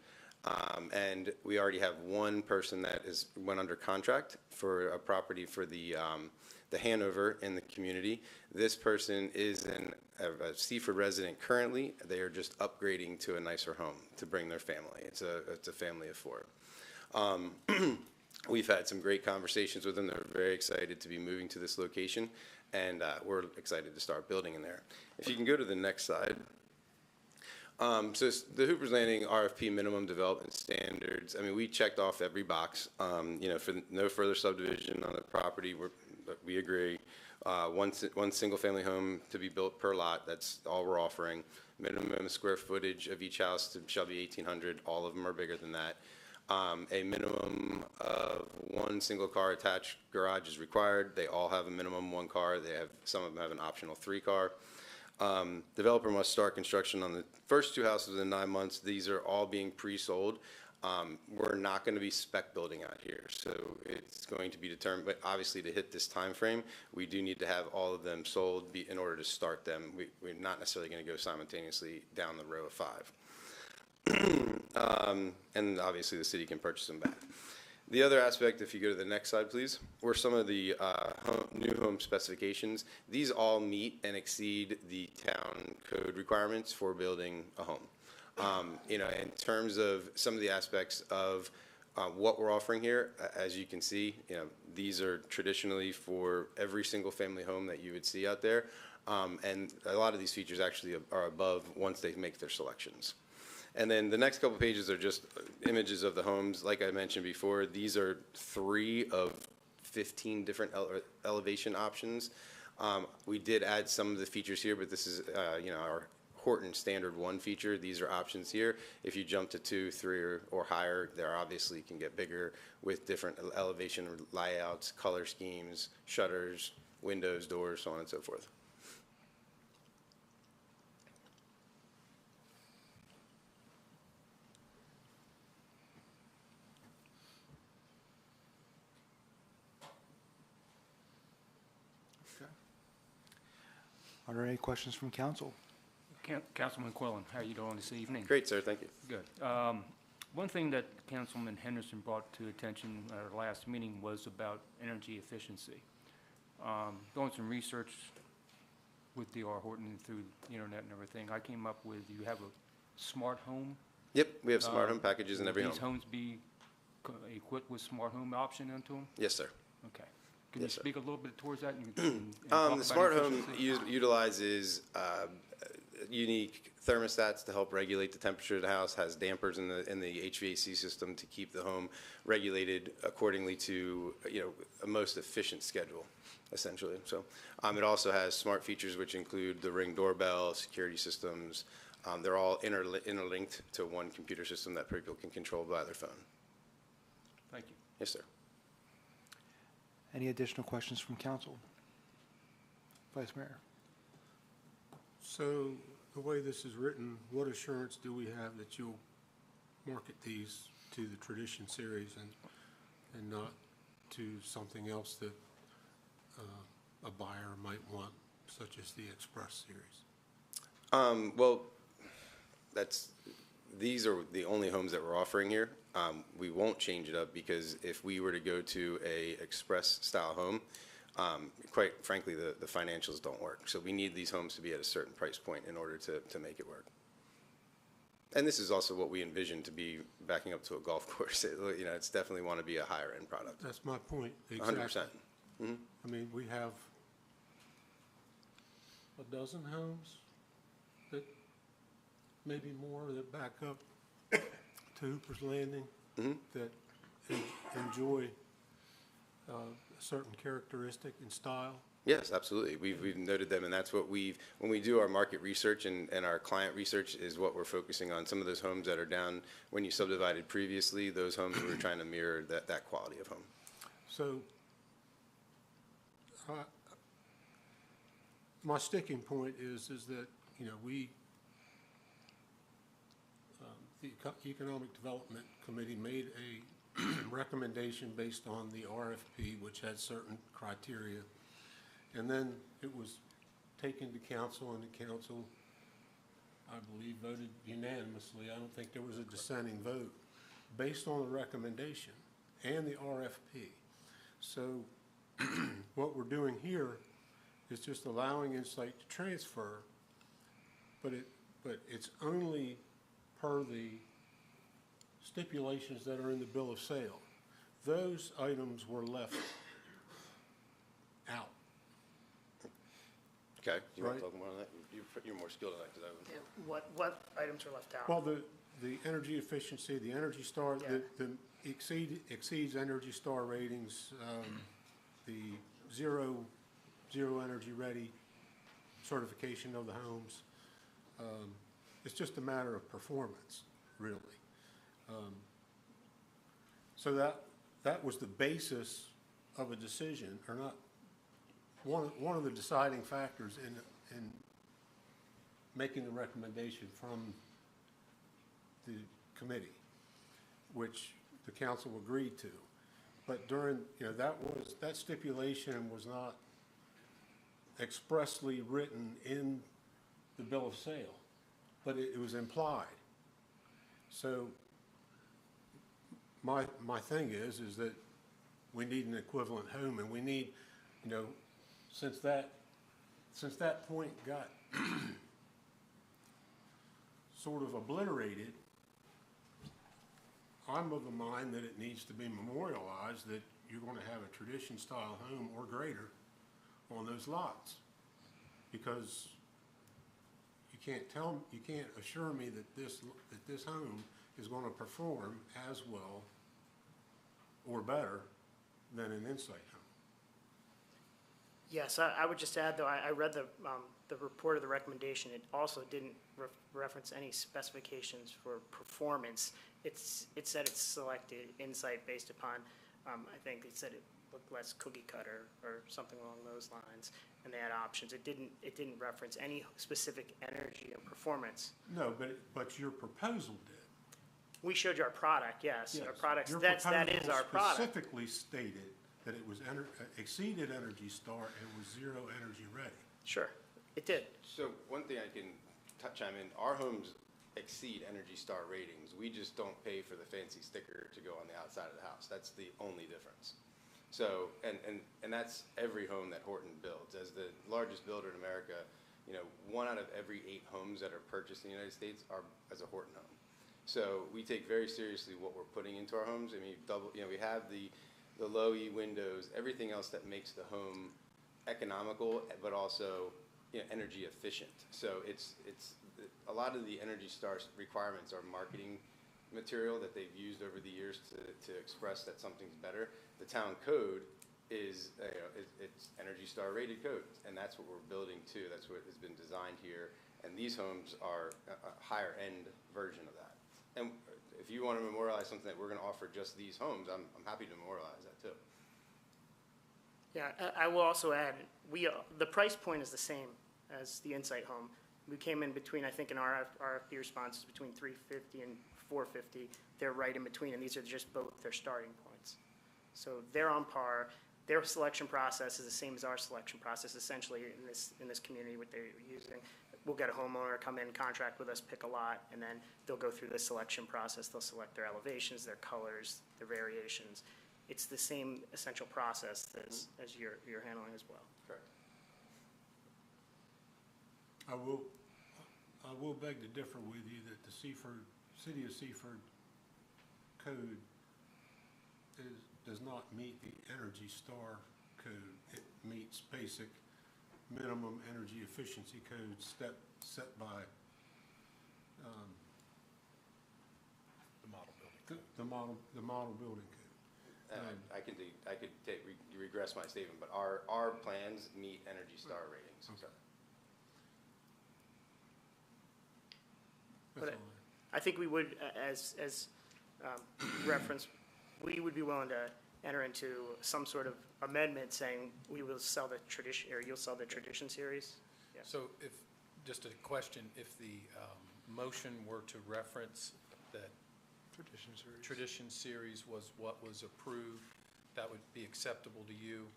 and we already have 1 person that went under contract for a property for the Hanover in the community. This person is a Seaford resident currently. They are just upgrading to a nicer home to bring their family. It's a family of 4. We've had some great conversations with them. They're very excited to be moving to this location, and we're excited to start building in there. If you can go to the next slide. So the Hooper's Landing RFP minimum development standards, I mean, we checked off every box. For no further subdivision on the property, we agree. One single family home to be built per lot, that's all we're offering. Minimum square footage of each house shall be 1,800. All of them are bigger than that. A minimum of 1 single car attached garage is required. They all have a minimum 1 car. Some of them have an optional 3 car. Developer must start construction on the first 2 houses in 9 months. These are all being pre-sold. We're not going to be spec building out here, so it's going to be determined. But obviously, to hit this time frame, we do need to have all of them sold in order to start them. We're not necessarily going to go simultaneously down the row of 5. And obviously, the city can purchase them back. The other aspect, if you go to the next slide, please, were some of the new home specifications. These all meet and exceed the town code requirements for building a home. In terms of some of the aspects of what we're offering here, as you can see, these are traditionally for every single family home that you would see out there. And a lot of these features actually are above once they make their selections. And then the next couple pages are just images of the homes. Like I mentioned before, these are 3 of 15 different elevation options. We did add some of the features here, but this is, our Horton standard 1 feature. These are options here. If you jump to 2, 3, or higher, they obviously can get bigger with different elevation layouts, color schemes, shutters, windows, doors, so on and so forth. Are there any questions from council? Councilman Quillen, how are you doing this evening? Great, sir. Thank you. Good. One thing that Councilman Henderson brought to attention at our last meeting was about energy efficiency. Doing some research with D.R. Horton through the internet and everything, I came up with you have a smart home. Yep, we have smart home packages in every home. These homes be equipped with smart home option into them? Yes, sir. Okay. Can you speak a little bit towards that? The smart home utilizes unique thermostats to help regulate the temperature of the house, has dampers in the HVAC system to keep the home regulated accordingly to a most efficient schedule, essentially. So it also has smart features which include the Ring doorbell, security systems. They're all interlinked to one computer system that people can control by their phone. Thank you. Yes, sir. Any additional questions from council? Vice Mayor. So the way this is written, what assurance do we have that you'll market these to the Tradition series and not to something else that a buyer might want, such as the Express series? Well, these are the only homes that we're offering here. We won't change it up because if we were to go to a Express style home, quite frankly, the financials don't work. So we need these homes to be at a certain price point in order to make it work. And this is also what we envision to be backing up to a golf course. It's definitely want to be a higher end product. That's my point. Exactly. 100%. Mm-hmm. I mean, we have a dozen homes that maybe more that back up to Hooper's Landing that enjoy a certain characteristic and style, Yes, absolutely. We've noted them, and that's what when we do our market research and our client research is what we're focusing on. Some of those homes that are down when you subdivided previously, those homes we're trying to mirror that quality of home. So, my sticking point is that, you know, the Economic Development Committee made a recommendation based on the RFP, which had certain criteria. And then it was taken to council, and the council, I believe, voted unanimously. I don't think there was a dissenting vote based on the recommendation and the RFP. So what we're doing here is just allowing Insight to transfer, but it's only per the stipulations that are in the bill of sale. Those items were left out. Okay, you want Right. to talk more on that? You're more skilled at that, because I would. What items are left out? Well, the energy efficiency, the Energy Star, the exceeds Energy Star ratings, the zero energy ready certification of the homes. It's just a matter of performance, really. So that was the basis of a decision, or not, one of the deciding factors in making the recommendation from the committee, which the council agreed to. But during, you know, that stipulation was not expressly written in the bill of sale, but it was implied. So my thing is that we need an equivalent home, and we need, you know, since that point got sort of obliterated, I'm of the mind that it needs to be memorialized that you're going to have a tradition-style home or greater on those lots, because you can't assure me that this home is going to perform as well or better than an Insight home. Yes, I would just add, though, I read the report of the recommendation. It also didn't reference any specifications for performance. It said it's selected Insight based upon, I think it said it looked less cookie cutter or something along those lines, and they had options. It didn't reference any specific energy or performance. No, but your proposal did. We showed you our product, yes. Our products, Your that is proposal our product. specifically stated that it was exceeded Energy Star and was zero energy ready. Sure, it did. So one thing I can chime in, our homes exceed Energy Star ratings. We just don't pay for the fancy sticker to go on the outside of the house. That's the only difference. So, and that's every home that Horton builds. As the largest builder in America, you know, 1 out of every 8 homes that are purchased in the United States are as a Horton home. So we take very seriously what we're putting into our homes. I mean, we have the low E windows, everything else that makes the home economical, but also, you know, energy efficient. So it's a lot of the Energy Star requirements are marketing material that they've used over the years to express that something's better. The town code is it's Energy Star rated code, and that's what we're building to. That's what has been designed here, and these homes are a higher end version of that. And if you want to memorialize something that we're going to offer just these homes, I'm happy to memorialize that too. Yeah, I will also add, the price point is the same as the Insight home. We came in between, I think in our RFP responses, between $350 and $450. They're right in between, and these are just both their starting points. So they're on par. Their selection process is the same as our selection process, essentially, in this community, what they're using. We'll get a homeowner, come in, contract with us, pick a lot, and then they'll go through the selection process. They'll select their elevations, their colors, their variations. It's the same essential process as you're handling as well. Correct. I will beg to differ with you that the City of Seaford code does not meet the Energy Star code. It meets basic minimum energy efficiency codes set by The model building. the model building code. I could regress my statement, but our plans meet Energy Star ratings. So. But I think we would, as reference, we would be willing to enter into some sort of amendment saying we will sell the tradition, or you'll sell the tradition series. Yeah. So if, just a question, if the motion were to reference that Tradition Series was what was approved, that would be acceptable to you,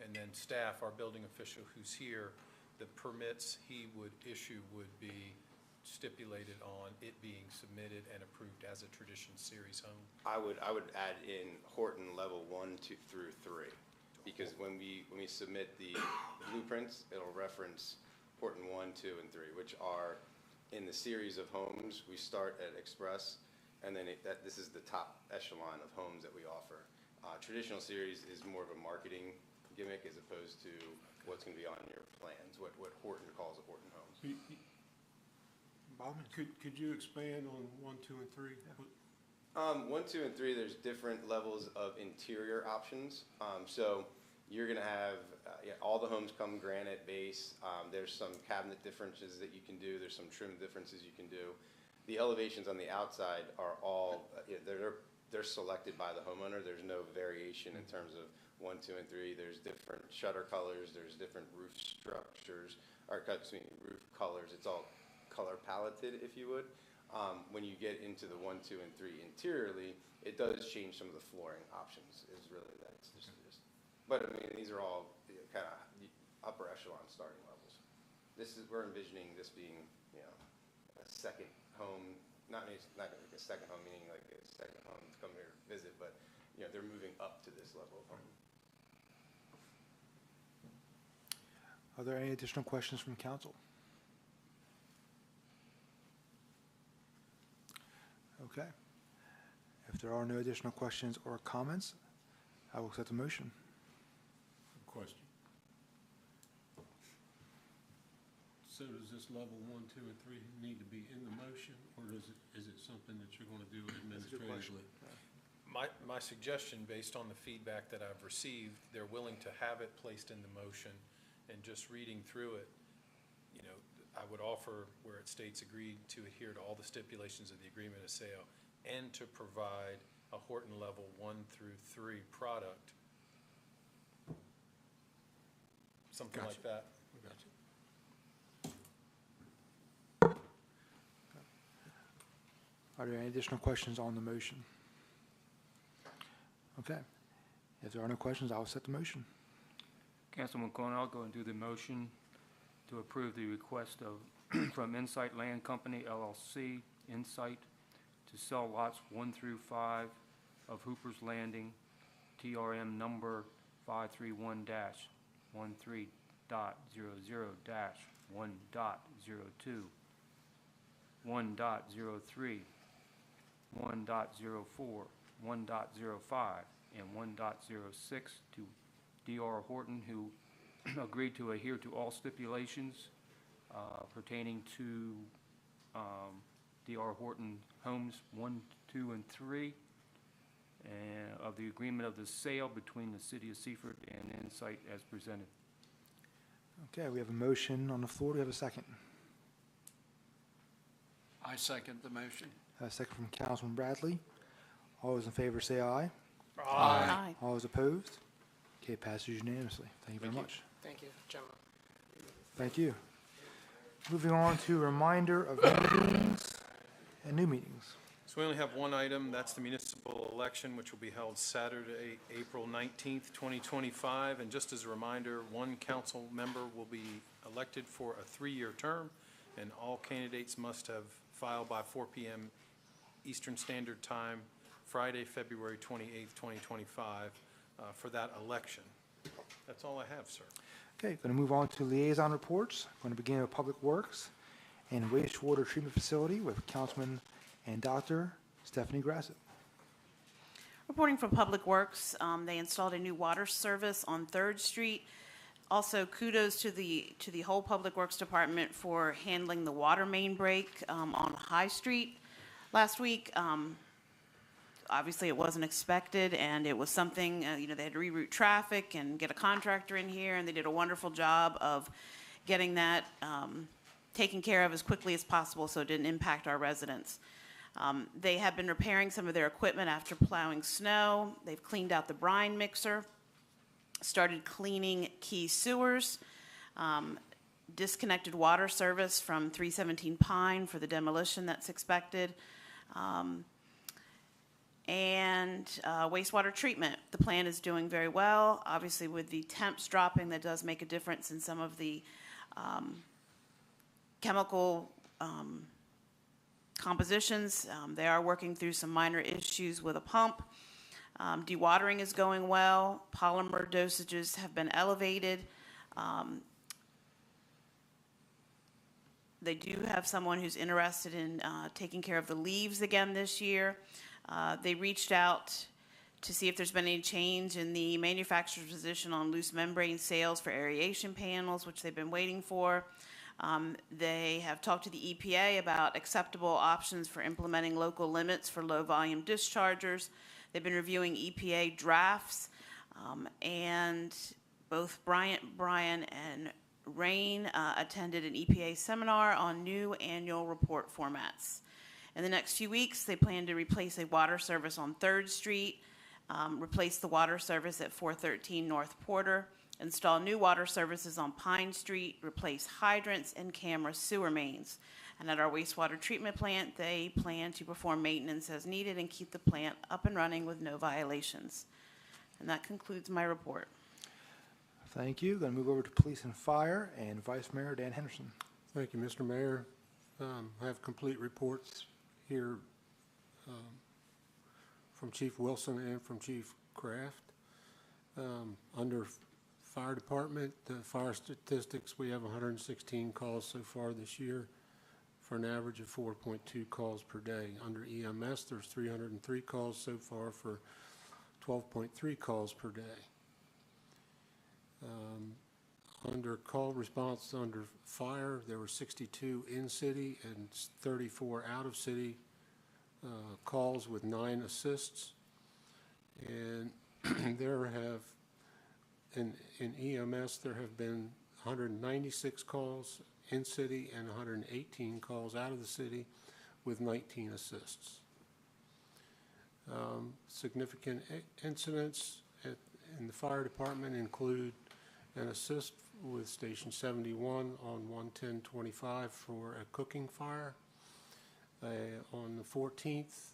and then staff, our building official who's here, the permits he would issue would be stipulated on it being submitted and approved as a Tradition Series home? I would add in Horton level 1, 2 through 3, because when we submit the blueprints, it'll reference Horton 1, 2, and 3, which are in the series of homes. We start at Express, and then this is the top echelon of homes that we offer. Traditional Series is more of a marketing gimmick as opposed to what's going to be on your plans, what Horton calls a Horton Homes. Could you expand on 1, 2, and 3? 1, 2, and 3, there's different levels of interior options. So you're going to have, all the homes come granite base. There's some cabinet differences that you can do. There's some trim differences you can do. The elevations on the outside are all, they're selected by the homeowner. There's no variation in terms of 1, 2, and 3. There's different shutter colors. There's different roof structures, or roof colors. It's all color paletted, if you would. When you get into the 1, 2, and 3 interiorly, it does change some of the flooring options. Is really that's just. But I mean, these are all kind of upper echelon starting levels. We're envisioning this being, a second home. Not like a second home, meaning like a second home to come here visit, but they're moving up to this level of home. Are there any additional questions from council? Okay. If there are no additional questions or comments, I will accept the motion. Question. So does this level 1, 2, and 3 need to be in the motion, or is it something that you're going to do administratively? My suggestion, based on the feedback that I've received, they're willing to have it placed in the motion, and just reading through it, I would offer where it states agreed to adhere to all the stipulations of the agreement of sale and to provide a Horton level 1 through 3 product. Something like that. Are there any additional questions on the motion? Okay. If there are no questions, I will set the motion. Councilman Cornell, I'll go and do the motion to approve the request from Insight Land Company LLC, Insight, to sell lots 1 through 5 of Hooper's Landing, TRM number 531-13.00-1.02, 1.03, 1.04, 1.05, and 1.06 to D.R. Horton, who agreed to adhere to all stipulations pertaining to D.R. Horton Homes 1, 2, and 3, and of the agreement of the sale between the City of Seaford and Insight as presented. Okay, we have a motion on the floor. Do we have a second? I second the motion. A second from Councilman Bradley. All those in favor say aye. Aye. All those opposed? Okay, passes unanimously. Thank you very much. Thank you, gentlemen. Thank you. Moving on to a reminder of meetings and new meetings. So we only have one item, that's the municipal election, which will be held Saturday, April 19th, 2025. And just as a reminder, one council member will be elected for a 3-year term, and all candidates must have filed by 4 p.m. Eastern Standard Time, Friday, February 28th, 2025, for that election. That's all I have, sir. Okay, going to move on to liaison reports. Going to begin with Public Works and Wastewater Treatment Facility with Councilman and Dr. Stephanie Grassett. Reporting from Public Works, they installed a new water service on 3rd Street. Also, kudos to the whole Public Works Department for handling the water main break on High Street last week. Obviously, it wasn't expected, and it was something, they had to reroute traffic and get a contractor in here, and they did a wonderful job of getting that taken care of as quickly as possible so it didn't impact our residents. They have been repairing some of their equipment after plowing snow. They've cleaned out the brine mixer, started cleaning key sewers, disconnected water service from 317 Pine for the demolition that's expected, and wastewater treatment. The plant is doing very well. Obviously, with the temps dropping, that does make a difference in some of the chemical compositions. They are working through some minor issues with a pump. Dewatering is going well. Polymer dosages have been elevated. They do have someone who's interested in taking care of the leaves again this year. They reached out to see if there's been any change in the manufacturer's position on loose membrane sales for aeration panels, which they've been waiting for. They have talked to the EPA about acceptable options for implementing local limits for low-volume dischargers. They've been reviewing EPA drafts, and both Brian and Rain attended an EPA seminar on new annual report formats. In the next few weeks, they plan to replace a water service on 3rd Street, replace the water service at 413 North Porter, install new water services on Pine Street, replace hydrants and camera sewer mains. And at our wastewater treatment plant, they plan to perform maintenance as needed and keep the plant up and running with no violations. And that concludes my report. Thank you. Going to move over to Police and Fire and Vice Mayor Dan Henderson. Thank you, Mr. Mayor. I have complete reports here from Chief Wilson and from Chief Kraft. Under Fire Department, the fire statistics, we have 116 calls so far this year for an average of 4.2 calls per day. Under EMS, there's 303 calls so far for 12.3 calls per day. Under call response under fire, there were 62 in-city and 34 out-of-city calls with 9 assists. And there have, in EMS, there have been 196 calls in-city and 118 calls out of the city with 19 assists. Significant incidents in the fire department include an assist with Station 71 on 11025 for a cooking fire. On the 14th,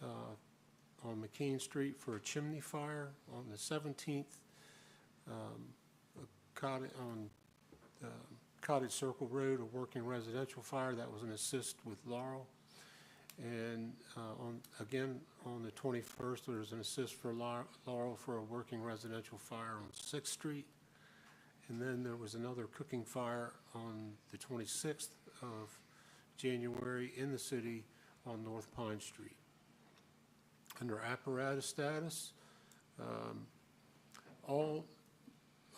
on McKean Street for a chimney fire. On the 17th, on Cottage Circle Road, a working residential fire. That was an assist with Laurel. And again, on the 21st, there was an assist for Laurel for a working residential fire on 6th Street. And then there was another cooking fire on the 26th of January in the city on North Pine Street. Under apparatus status, all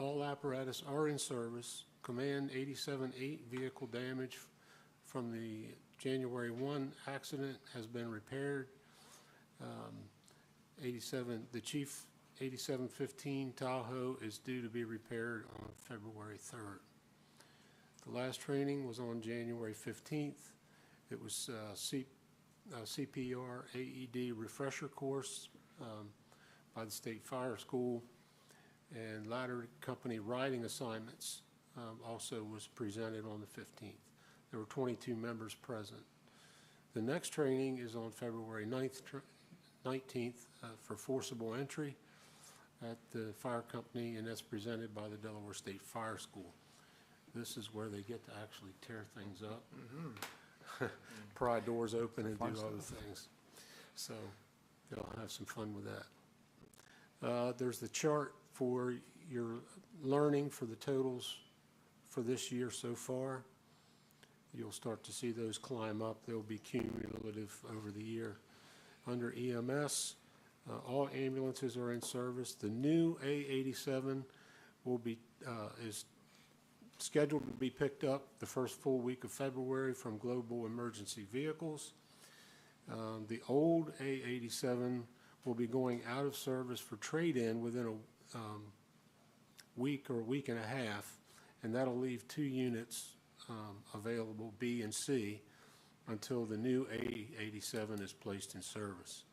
apparatus are in service. Command 87-8 vehicle damage from the January 1 accident has been repaired. The Chief 8715 Tahoe is due to be repaired on February 3rd. The last training was on January 15th. It was CPR AED refresher course by the State Fire School, and ladder company riding assignments also was presented on the 15th. There were 22 members present. The next training is on February 19th for forcible entry at the fire company, and that's presented by the Delaware State Fire School. This is where they get to actually tear things up, pry doors open and do other things. So they'll have some fun with that. There's the chart for your learning for the totals for this year so far. You'll start to see those climb up. They'll be cumulative over the year. Under EMS, all ambulances are in service. The new A87 will be is scheduled to be picked up the first full week of February from Global Emergency Vehicles. The old A87 will be going out of service for trade-in within a week or a week and a half, and that'll leave 2 units available, B and C, until the new A87 is placed in service.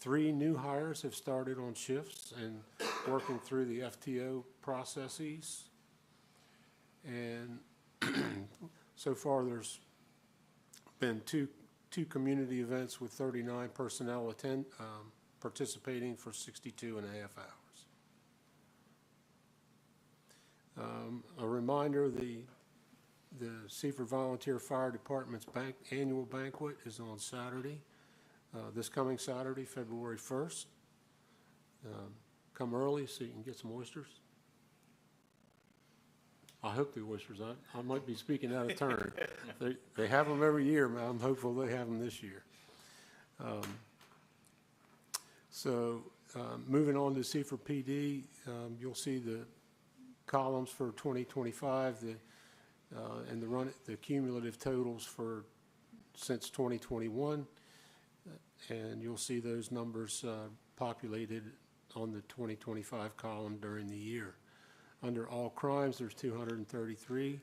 3 new hires have started on shifts and working through the FTO processes. And so far, there's been two community events with 39 personnel participating for 62 and a half hours. A reminder, the Seaford Volunteer Fire Department's annual banquet is on Saturday, this coming Saturday, February 1st. Come early so you can get some oysters. I hope the oysters. I might be speaking out of turn. They have them every year, but I'm hopeful they have them this year. Moving on to Seaford PD, you'll see the columns for 2025, and the cumulative totals for since 2021, and you'll see those numbers populated on the 2025 column during the year. Under all crimes, there's 233,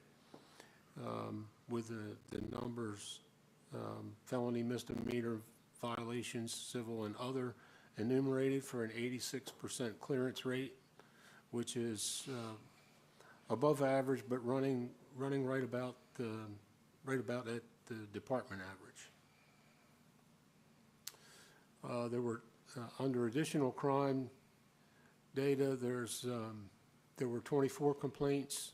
with the numbers felony, misdemeanor violations, civil and other, enumerated for an 86% clearance rate, which is above average, but running right about at the department average. There were under additional crime data, there were 24 complaints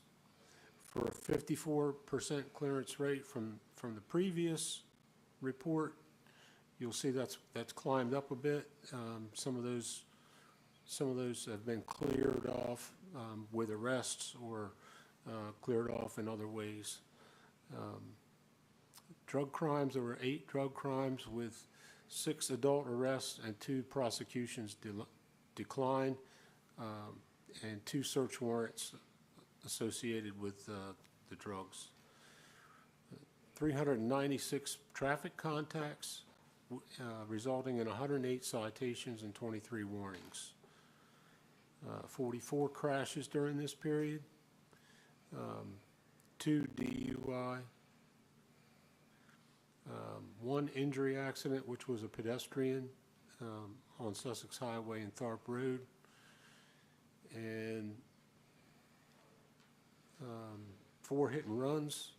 for a 54% clearance rate from the previous report. You'll see that's climbed up a bit. Some of those have been cleared off with arrests or cleared off in other ways. Drug crimes, there were 8 drug crimes with 6 adult arrests and 2 prosecutions declined, and 2 search warrants associated with the drugs. 396 traffic contacts, resulting in 108 citations and 23 warnings. 44 crashes during this period, 2 DUI, 1 injury accident, which was a pedestrian on Sussex Highway and Tharp Road, and 4 hit and runs,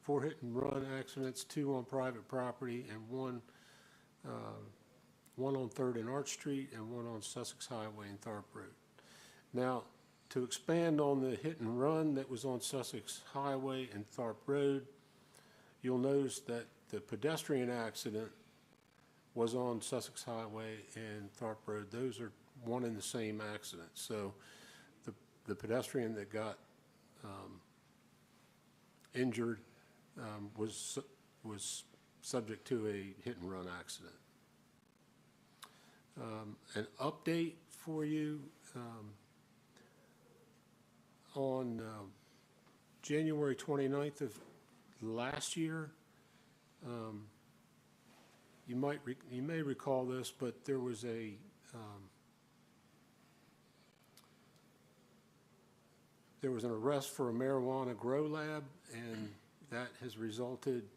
4 hit and run accidents, 2 on private property, and 1 on 3rd and Arch Street, and 1 on Sussex Highway and Tharp Road. Now, to expand on the hit and run that was on Sussex Highway and Tharp Road, you'll notice that the pedestrian accident was on Sussex Highway and Tharp Road. Those are one and the same accident. So the pedestrian that got injured was subject to a hit and run accident. An update for you, on January 29th of last year, you may recall this, but there was an arrest for a marijuana grow lab, and that has resulted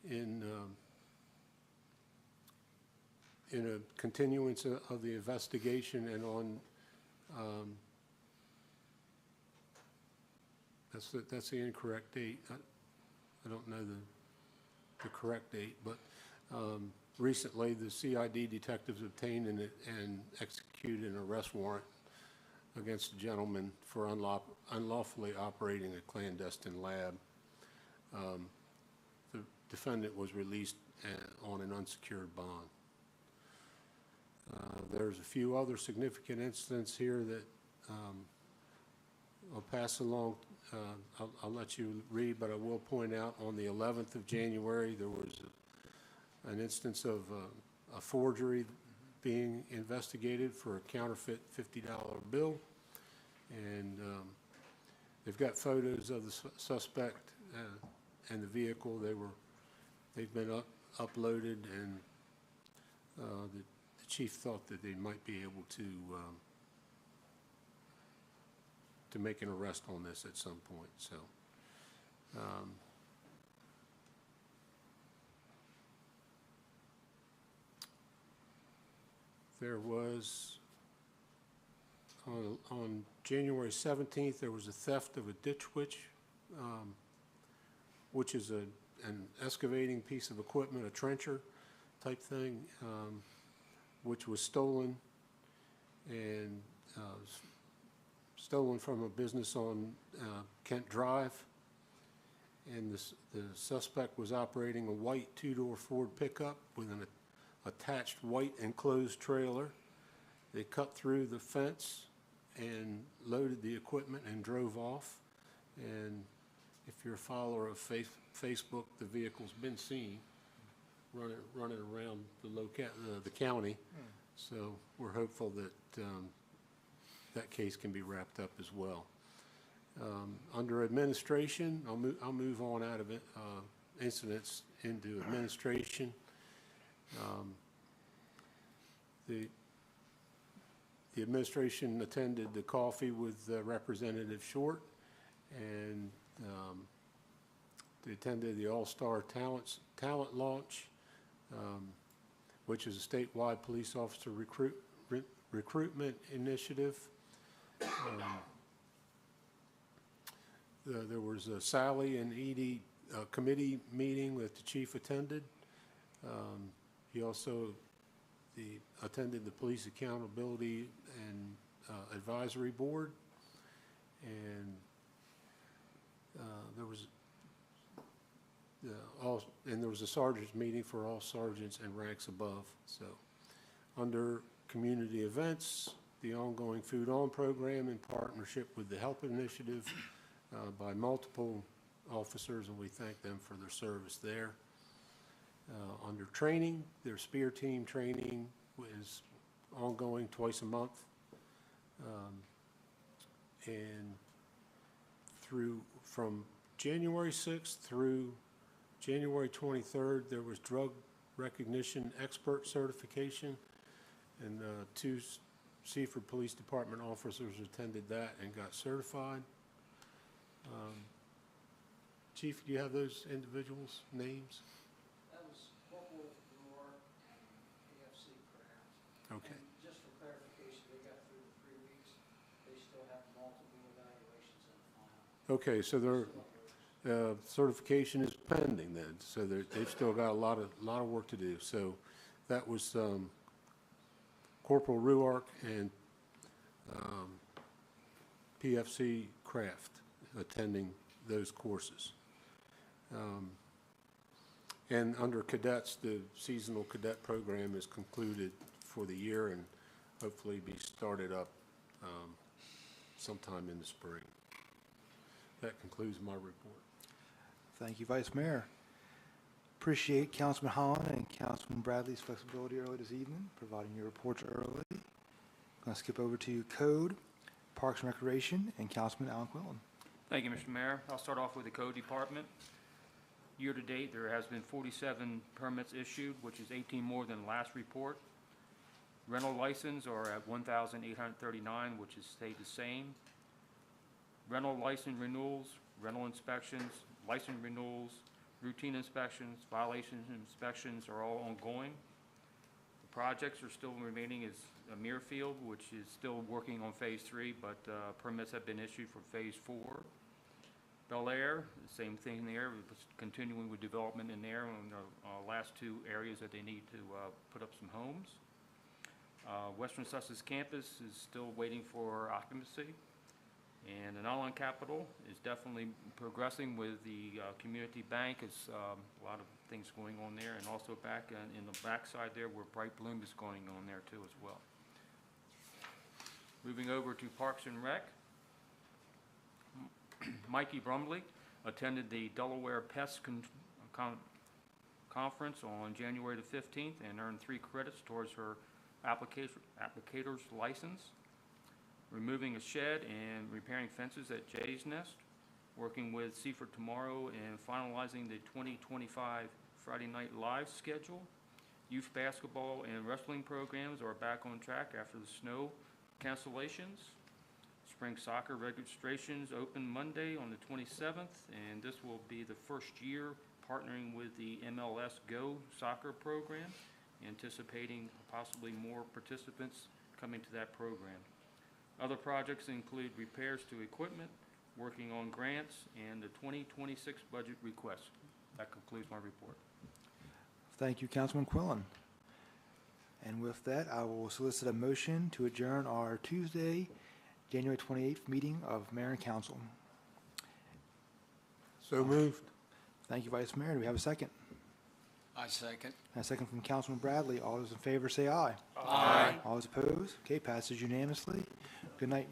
in a continuance of the investigation, and on that's the incorrect date. I don't know the correct date, but recently the CID detectives obtained and executed an arrest warrant against a gentleman for unlawfully operating a clandestine lab. The defendant was released on an unsecured bond. There's a few other significant incidents here that I'll pass along. I'll let you read, but I will point out on the 11th of January, there was an instance of a forgery being investigated for a counterfeit $50 bill, and they've got photos of the suspect and the vehicle. they've been uploaded, and the chief thought that they might be able to make an arrest on this at some point, so. There was, on January 17th, there was a theft of a ditch witch, which is an excavating piece of equipment, a trencher type thing, which was stolen, and stolen from a business on Kent Drive. And the suspect was operating a white two-door Ford pickup with an attached white enclosed trailer. They cut through the fence and loaded the equipment and drove off. And if you're a follower of Facebook, the vehicle's been seen running around the county. So we're hopeful that that case can be wrapped up as well. Under administration, I'll move on out of it, incidents into administration. The administration attended the coffee with Representative Short, and they attended the All-Star Talent Launch, which is a statewide police officer recruitment initiative. There was a Sally and Edie committee meeting that the chief attended. He also attended the Police Accountability and Advisory Board, and there was a sergeant's meeting for all sergeants and ranks above. So, under community events, the ongoing Food On program in partnership with the HELP Initiative by multiple officers, and we thank them for their service there. Under training, their SPEAR team training is ongoing twice a month. And from January 6th through January 23rd, there was drug recognition expert certification, and 2 Seaford Police Department officers attended that and got certified. Chief, do you have those individuals' names? That was Corporal Roar and AFC Craft. Okay. And just for clarification, they got through the 3 weeks. They still have multiple evaluations in the file. Okay, so their certification is pending then, so they've still got a lot of work to do. So that was Corporal Ruark and PFC Craft attending those courses. And under cadets, the seasonal cadet program is concluded for the year and hopefully be started up sometime in the spring. That concludes my report. Thank you, Vice Mayor. Appreciate Councilman Holland and Councilman Bradley's flexibility early this evening, providing your reports early. I'm going to skip over to Code, Parks and Recreation, and Councilman Alan Quillen. Thank you, Mr. Mayor. I'll start off with the Code Department. Year to date, there has been 47 permits issued, which is 18 more than last report. Rental license are at 1,839, which has stayed the same. Rental license renewals, rental inspections, license renewals, routine inspections, violation inspections are all ongoing. The projects are still remaining as Muirfield, which is still working on Phase 3, but permits have been issued for Phase 4. Bel Air, the same thing there, continuing with development in there on the last 2 areas that they need to put up some homes. Western Sussex campus is still waiting for occupancy. And the Nylon Capital is definitely progressing with the community bank. It's a lot of things going on there, and also back in the backside there where Bright Bloom is going on there too as well. Moving over to Parks and Rec. Mikey Brumley attended the Delaware Pest Conference on January the 15th and earned 3 credits towards her applicator's license. Removing a shed and repairing fences at Jay's Nest, working with Seaford Tomorrow and finalizing the 2025 Friday Night Live schedule. Youth basketball and wrestling programs are back on track after the snow cancellations. Spring soccer registrations open Monday on the 27th, and this will be the first year partnering with the MLS Go soccer program, anticipating possibly more participants coming to that program. Other projects include repairs to equipment, working on grants, and the 2026 budget request. That concludes my report. Thank you, Councilman Quillen. And with that, I will solicit a motion to adjourn our Tuesday, January 28th meeting of Mayor and Council. So moved. Thank you, Vice Mayor. Do we have a second? I second. And a second from Councilman Bradley. All those in favor say aye. Aye. All those opposed? Okay, passes unanimously. Good night.